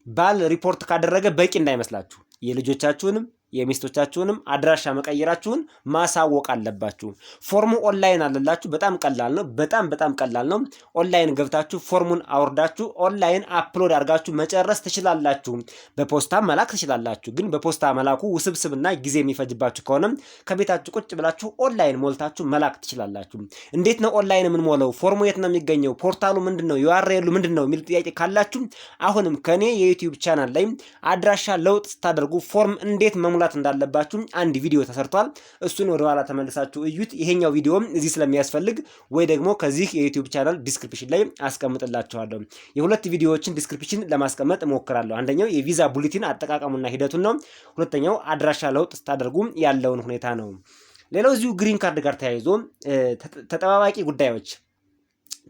ባል ሪፖርት ካደረገ በቂ እንዳይመስላችሁ የልጆቻችሁንም የሚስቶቻችሁንም አድራሻ መቀየራችሁን ማሳወቅ አለባችሁ። ፎርሙ ኦንላይን አለላችሁ። በጣም ቀላል ነው። በጣም ቀላል ነው። ኦንላይን ገብታችሁ ፎርሙን አውርዳችሁ ኦንላይን አፕሎድ አድርጋችሁ መጨረስ ትችላላችሁ። በፖስታ መላክ ትችላላችሁ። ግን በፖስታ መላኩ ውስብስብና ጊዜ የሚፈጅባችሁ ከሆነ ከቤታችሁ ቁጭ ብላችሁ ኦንላይን ሞልታችሁ መላክ ትችላላችሁ። እንዴት ነው ኦንላይን የምንሞላው? ፎርሙ የት ነው የሚገኘው? ፖርታሉ ምንድነው? ዩአርኤሉ ምንድነው? የሚል ጥያቄ ካላችሁ አሁንም ከኔ የዩቲዩብ ቻናል ላይ አድራሻ ለውጥ ስታደርጉ ፎርም እንዴት መሙላት እንዳለባችሁ አንድ ቪዲዮ ተሰርቷል። እሱን ወደ ኋላ ተመልሳችሁ እዩት። ይሄኛው ቪዲዮም እዚህ ስለሚያስፈልግ ወይ ደግሞ ከዚህ የዩቲዩብ ቻናል ዲስክሪፕሽን ላይ አስቀምጥላችኋለሁ። የሁለት ቪዲዮዎችን ዲስክሪፕሽን ለማስቀመጥ እሞክራለሁ። አንደኛው የቪዛ ቡሌቲን አጠቃቀሙና ሂደቱን ነው። ሁለተኛው አድራሻ ለውጥ ስታደርጉ ያለውን ሁኔታ ነው። ሌላው እዚሁ ግሪን ካርድ ጋር ተያይዞ ተጠባባቂ ጉዳዮች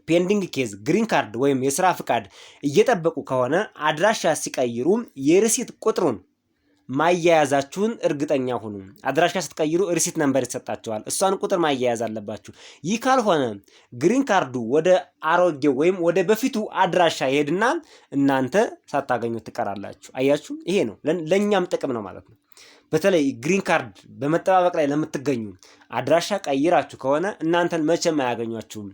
ፔንዲንግ ኬዝ ግሪን ካርድ ወይም የስራ ፍቃድ እየጠበቁ ከሆነ አድራሻ ሲቀይሩ የሪሲት ቁጥሩን ማያያዛችሁን እርግጠኛ ሁኑ። አድራሻ ስትቀይሩ ሪሲት ነምበር ይሰጣችኋል። እሷን ቁጥር ማያያዝ አለባችሁ። ይህ ካልሆነ ግሪን ካርዱ ወደ አሮጌው ወይም ወደ በፊቱ አድራሻ ይሄድና እናንተ ሳታገኙት ትቀራላችሁ። አያችሁ፣ ይሄ ነው ለእኛም ጥቅም ነው ማለት ነው። በተለይ ግሪን ካርድ በመጠባበቅ ላይ ለምትገኙ አድራሻ ቀይራችሁ ከሆነ እናንተን መቼም አያገኟችሁም።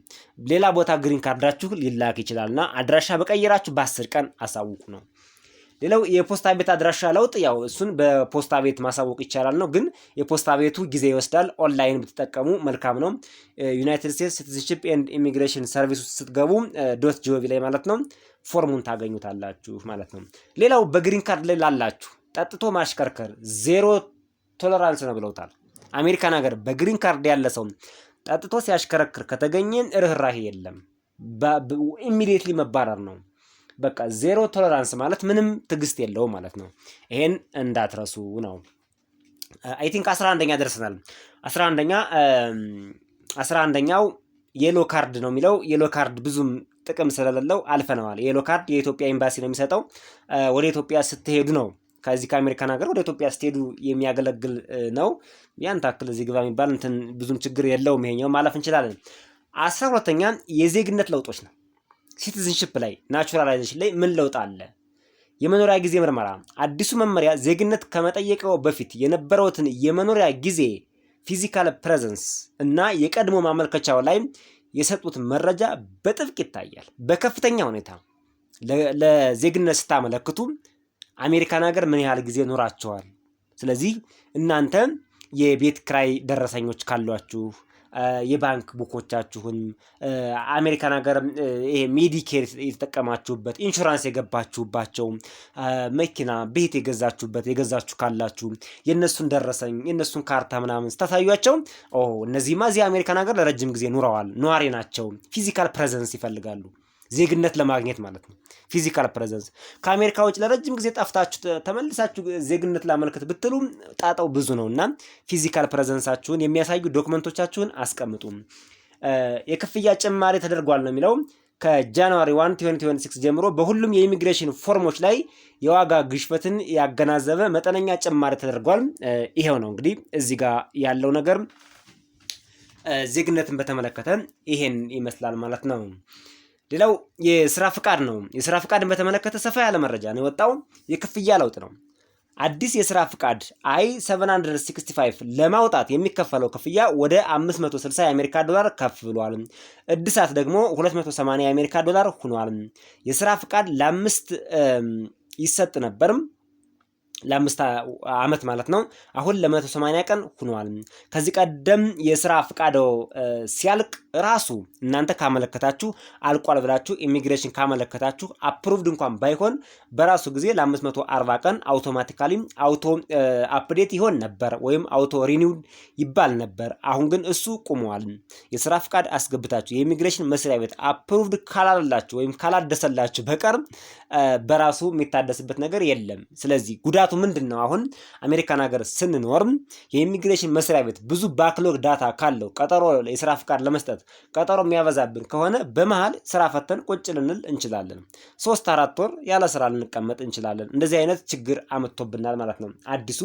ሌላ ቦታ ግሪን ካርዳችሁ ሊላክ ይችላልና አድራሻ በቀይራችሁ በ10 ቀን አሳውቁ ነው። ሌላው የፖስታ ቤት አድራሻ ለውጥ ያው እሱን በፖስታ ቤት ማሳወቅ ይቻላል ነው። ግን የፖስታ ቤቱ ጊዜ ይወስዳል። ኦንላይን ብትጠቀሙ መልካም ነው። ዩናይትድ ስቴትስ ሲቲዝንሺፕ ኤንድ ኢሚግሬሽን ሰርቪስ ውስጥ ስትገቡ .gov ላይ ማለት ነው ፎርሙን ታገኙታላችሁ ማለት ነው። ሌላው በግሪን ካርድ ላይ ላላችሁ ጠጥቶ ማሽከርከር ዜሮ ቶለራንስ ነው ብለውታል። አሜሪካን ሀገር በግሪን ካርድ ያለ ሰው ጠጥቶ ሲያሽከረክር ከተገኘ ርህራሄ የለም፣ ኢሚዲየትሊ መባረር ነው። በቃ ዜሮ ቶለራንስ ማለት ምንም ትግስት የለውም ማለት ነው። ይሄን እንዳትረሱ ነው። አይ ቲንክ 11ኛ ደርሰናል። 11ኛው የሎ ካርድ ነው የሚለው። የሎ ካርድ ብዙም ጥቅም ስለሌለው አልፈነዋል። የሎ ካርድ የኢትዮጵያ ኤምባሲ ነው የሚሰጠው። ወደ ኢትዮጵያ ስትሄዱ ነው። ከዚህ ከአሜሪካን ሀገር ወደ ኢትዮጵያ ስትሄዱ የሚያገለግል ነው። ያን ታክል እዚህ ግባ የሚባል እንትን ብዙም ችግር የለውም። ይሄኛው ማለፍ እንችላለን። 12ኛ የዜግነት ለውጦች ነው። ሲቲዝንሺፕ ላይ ናቹራላይዜሽን ላይ ምን ለውጥ አለ? የመኖሪያ ጊዜ ምርመራ አዲሱ መመሪያ ዜግነት ከመጠየቀው በፊት የነበረውትን የመኖሪያ ጊዜ ፊዚካል ፕሬዘንስ እና የቀድሞ ማመልከቻው ላይ የሰጡት መረጃ በጥብቅ ይታያል። በከፍተኛ ሁኔታ ለዜግነት ስታመለክቱ አሜሪካን ሀገር ምን ያህል ጊዜ ኖራቸዋል። ስለዚህ እናንተ የቤት ክራይ ደረሰኞች ካሏችሁ የባንክ ቡኮቻችሁን አሜሪካን ሀገር ይሄ ሜዲኬር የተጠቀማችሁበት ኢንሹራንስ የገባችሁባቸው መኪና ቤት የገዛችሁ ካላችሁ የነሱን ደረሰኝ የነሱን ካርታ ምናምን ስታሳዩአቸው እነዚህማ እዚህ አሜሪካን ሀገር ለረጅም ጊዜ ኑረዋል ነዋሪ ናቸው። ፊዚካል ፕሬዘንስ ይፈልጋሉ ዜግነት ለማግኘት ማለት ነው። ፊዚካል ፕሬዘንስ ከአሜሪካ ውጭ ለረጅም ጊዜ ጠፍታችሁ ተመልሳችሁ ዜግነት ላመልክት ብትሉ ጣጣው ብዙ ነውና ፊዚካል ፕሬዘንሳችሁን የሚያሳዩ ዶክመንቶቻችሁን አስቀምጡ። የክፍያ ጭማሪ ተደርጓል ነው የሚለው ከጃንዋሪ 1 2026 ጀምሮ በሁሉም የኢሚግሬሽን ፎርሞች ላይ የዋጋ ግሽበትን ያገናዘበ መጠነኛ ጭማሪ ተደርጓል። ይሄው ነው እንግዲህ እዚህ ጋር ያለው ነገር ዜግነትን በተመለከተ ይሄን ይመስላል ማለት ነው። ሌላው የስራ ፍቃድ ነው። የስራ ፍቃድን በተመለከተ ሰፋ ያለ መረጃ ነው የወጣው። የክፍያ ለውጥ ነው። አዲስ የስራ ፍቃድ I-765 ለማውጣት የሚከፈለው ክፍያ ወደ $560 የአሜሪካ ዶላር ከፍ ብሏል። እድሳት ደግሞ $280 የአሜሪካ ዶላር ሆኗል። የስራ ፍቃድ ለ5 ይሰጥ ነበርም ለ5 ዓመት ማለት ነው። አሁን ለ180 ቀን ሆኗል። ከዚህ ቀደም የስራ ፍቃዶ ሲያልቅ ራሱ እናንተ ካመለከታችሁ አልቋል ብላችሁ ኢሚግሬሽን ካመለከታችሁ አፕሩቭድ እንኳን ባይሆን በራሱ ጊዜ ለ540 ቀን አውቶማቲካሊ አውቶ አፕዴት ይሆን ነበር ወይም አውቶ ሪኒውድ ይባል ነበር። አሁን ግን እሱ ቆሟል። የስራ ፍቃድ አስገብታችሁ የኢሚግሬሽን መስሪያ ቤት አፕሩቭድ ካላላችሁ ወይም ካላደሰላችሁ በቀር በራሱ የሚታደስበት ነገር የለም። ስለዚህ ጉዳቱ ምንድነው? አሁን አሜሪካን ሀገር ስንኖር የኢሚግሬሽን መስሪያ ቤት ብዙ ባክሎግ ዳታ ካለው ቀጠሮ የስራ ፍቃድ ለመስጠት ቀጠሮ የሚያበዛብን ከሆነ በመሃል ስራ ፈተን ቁጭ ልንል እንችላለን። 3-4 ወር ያለ ስራ ልንቀመጥ እንችላለን። እንደዚህ አይነት ችግር አመጥቶብናል ማለት ነው። አዲሱ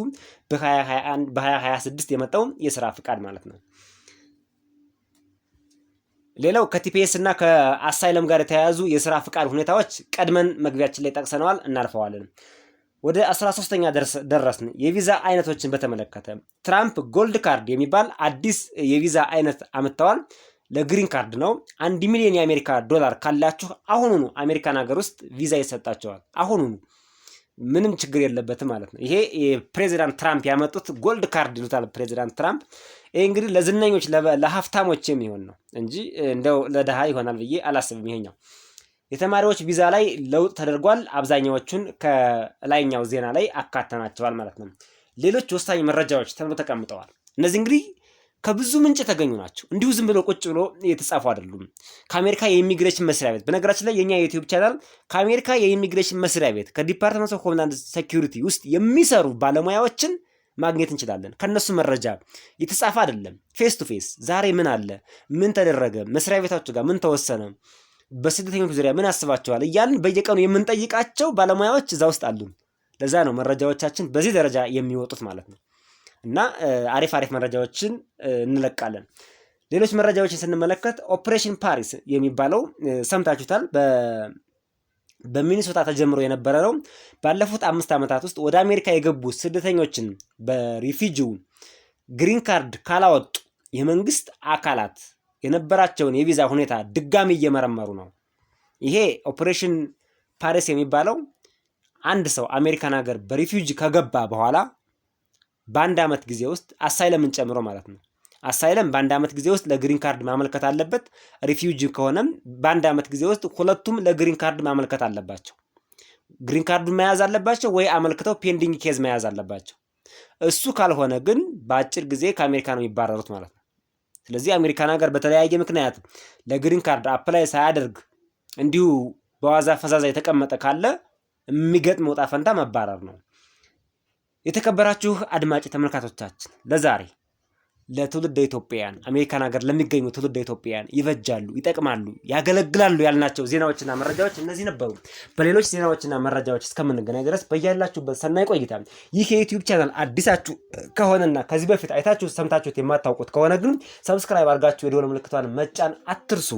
በ2026 የመጣው የስራ ፍቃድ ማለት ነው። ሌላው ከቲፒኤስ እና ከአሳይለም ጋር የተያያዙ የስራ ፍቃድ ሁኔታዎች ቀድመን መግቢያችን ላይ ጠቅሰነዋል፣ እናልፈዋለን። ወደ 13ኛ ደረስን። የቪዛ አይነቶችን በተመለከተ ትራምፕ ጎልድ ካርድ የሚባል አዲስ የቪዛ አይነት አመጣዋል። ለግሪን ካርድ ነው። 1 ሚሊዮን የአሜሪካ ዶላር ካላችሁ አሁኑኑ አሜሪካን ሀገር ውስጥ ቪዛ ይሰጣቸዋል። አሁኑኑ ምንም ችግር የለበትም ማለት ነው። ይሄ የፕሬዚዳንት ትራምፕ ያመጡት ጎልድ ካርድ ይሉታል ፕሬዚዳንት ትራምፕ። ይሄ እንግዲህ ለዝነኞች ለሀብታሞች የሚሆን ነው እንጂ እንደው ለድሃ ይሆናል ብዬ አላስብም። ይሄኛው የተማሪዎች ቪዛ ላይ ለውጥ ተደርጓል። አብዛኛዎቹን ከላይኛው ዜና ላይ አካተናቸዋል ማለት ነው። ሌሎች ወሳኝ መረጃዎች ተብሎ ተቀምጠዋል። እነዚህ እንግዲህ ከብዙ ምንጭ የተገኙ ናቸው። እንዲሁ ዝም ብሎ ቁጭ ብሎ የተጻፉ አይደሉም። ከአሜሪካ የኢሚግሬሽን መስሪያ ቤት በነገራችን ላይ የኛ የዩቲዩብ ቻናል ከአሜሪካ የኢሚግሬሽን መስሪያ ቤት ከዲፓርትመንት ኦፍ ሆምላንድ ሴኩሪቲ ውስጥ የሚሰሩ ባለሙያዎችን ማግኘት እንችላለን። ከነሱ መረጃ የተጻፈ አይደለም። ፌስ ቱ ፌስ ዛሬ ምን አለ፣ ምን ተደረገ፣ መስሪያ ቤታቸው ጋር ምን ተወሰነ፣ በስደተኞች ዙሪያ ምን አስባቸዋል እያልን በየቀኑ የምንጠይቃቸው ባለሙያዎች እዛ ውስጥ አሉ። ለዛ ነው መረጃዎቻችን በዚህ ደረጃ የሚወጡት ማለት ነው። እና አሪፍ መረጃዎችን እንለቃለን። ሌሎች መረጃዎችን ስንመለከት ኦፕሬሽን ፓሪስ የሚባለው ሰምታችሁታል። በሚኒሶታ ተጀምሮ የነበረ ነው። ባለፉት 5 ዓመታት ውስጥ ወደ አሜሪካ የገቡ ስደተኞችን በሪፊጂው ግሪን ካርድ ካላወጡ የመንግስት አካላት የነበራቸውን የቪዛ ሁኔታ ድጋሚ እየመረመሩ ነው። ይሄ ኦፕሬሽን ፓሪስ የሚባለው አንድ ሰው አሜሪካን ሀገር በሪፊጂ ከገባ በኋላ በአንድ ዓመት ጊዜ ውስጥ አሳይለምን ጨምሮ ማለት ነው። አሳይለም በአንድ ዓመት ጊዜ ውስጥ ለግሪን ካርድ ማመልከት አለበት። ሪፊጂ ከሆነም በአንድ ዓመት ጊዜ ውስጥ ሁለቱም ለግሪን ካርድ ማመልከት አለባቸው። ግሪን ካርዱን መያዝ አለባቸው ወይ አመልክተው ፔንዲንግ ኬዝ መያዝ አለባቸው። እሱ ካልሆነ ግን በአጭር ጊዜ ከአሜሪካ ነው የሚባረሩት ማለት ነው። ስለዚህ አሜሪካን ሀገር በተለያየ ምክንያት ለግሪን ካርድ አፕላይ ሳያደርግ እንዲሁ በዋዛ ፈዛዛ የተቀመጠ ካለ የሚገጥመው ዕጣ ፈንታ መባረር ነው። የተከበራችሁ አድማጭ ተመልካቾቻችን ለዛሬ ለትውልደ ኢትዮጵያውያን አሜሪካን ሀገር ለሚገኙ ትውልደ ኢትዮጵያውያን ይበጃሉ፣ ይጠቅማሉ፣ ያገለግላሉ ያልናቸው ዜናዎችና መረጃዎች እነዚህ ነበሩ። በሌሎች ዜናዎችና መረጃዎች እስከምንገናኝ ድረስ በያላችሁበት ሰናይ ቆይታ። ይህ የዩቲዩብ ቻናል አዲሳችሁ ከሆነና ከዚህ በፊት አይታችሁ ሰምታችሁት የማታውቁት ከሆነ ግን ሰብስክራይብ አድርጋችሁ የደወል ምልክቷን መጫን አትርሱ።